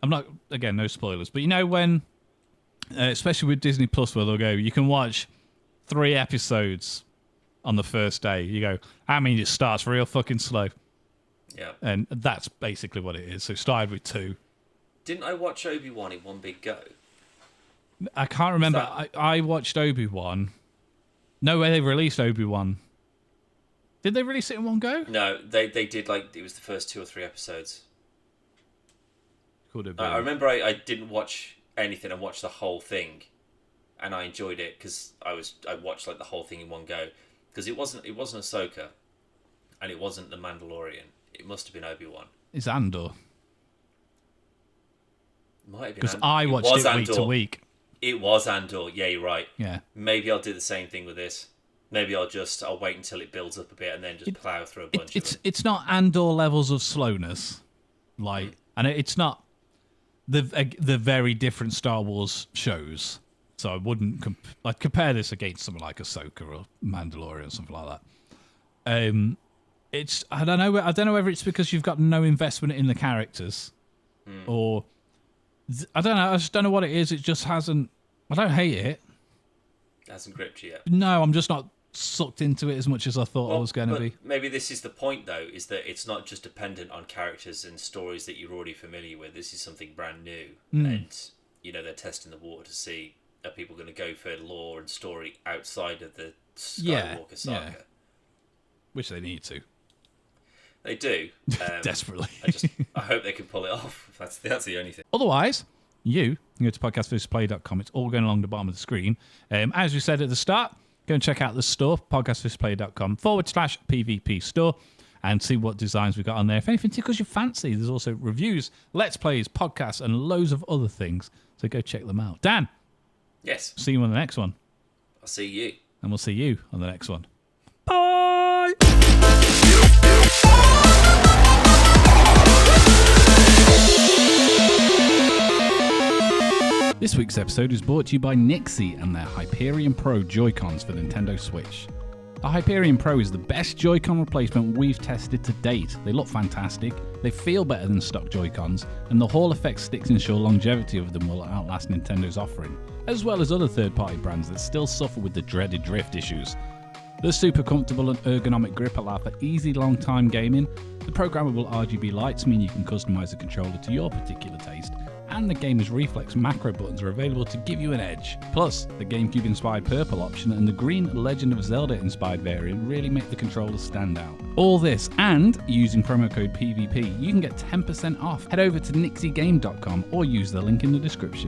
I'm not, again, no spoilers, but you know when, especially with Disney Plus, where they'll go, you can watch 3 episodes on the first day. You go, it starts real fucking slow. Yeah. And that's basically what it is. So it started with 2. Didn't I watch Obi-Wan in one big go? I can't remember. I watched Obi-Wan. No way they released Obi-Wan. Did they release it in one go? No, they did, like, it was the first 2 or 3 episodes. Could have been. I remember I didn't watch anything. I watched the whole thing, and I enjoyed it because I watched like the whole thing in one go. Because it wasn't Ahsoka, and it wasn't the Mandalorian. It must have been Obi-Wan. It's Andor. Might have been because I watched it week to week. It was Andor. Yeah, you're right. Yeah. Maybe I'll do the same thing with this. Maybe I'll wait until it builds up a bit and then just plow through a bunch of them. It's not Andor levels of slowness, and it's not the very different Star Wars shows. So I wouldn't compare this against something like Ahsoka or Mandalorian or something like that. I don't know whether it's because you've got no investment in the characters, or I don't know. I just don't know what it is. It just hasn't. I don't hate it. It hasn't gripped you yet. No, I'm just not sucked into it as much as I thought I was going to be. Maybe this is the point, though, is that it's not just dependent on characters and stories that you're already familiar with. This is something brand new, and they're testing the water to see are people going to go for lore and story outside of the Skywalker saga. Yeah. Which they need to. They do desperately. I hope they can pull it off. That's the only thing. Otherwise, you can go to podcastversusplay.com. It's all going along the bottom of the screen. As we said at the start, go and check out the store, podcastversusplay.com/PvP store, and see what designs we've got on there. If anything tickles your fancy, there's also reviews, Let's Plays, podcasts, and loads of other things. So go check them out. Dan. Yes. See you on the next one. I'll see you. And we'll see you on the next one. Bye! This week's episode is brought to you by NYXI and their Hyperion Pro Joy-Cons for Nintendo Switch. The Hyperion Pro is the best Joy-Con replacement we've tested to date. They look fantastic, they feel better than stock Joy-Cons, and the Hall effect sticks ensure longevity of them will outlast Nintendo's offering, as well as other third-party brands that still suffer with the dreaded drift issues. The super comfortable and ergonomic grip allow for easy long-time gaming. The programmable RGB lights mean you can customize the controller to your particular taste, and the gamer's reflex macro buttons are available to give you an edge. Plus, the GameCube-inspired purple option and the green Legend of Zelda-inspired variant really make the controller stand out. All this, and using promo code PvP, you can get 10% off. Head over to NYXIGame.com or use the link in the description.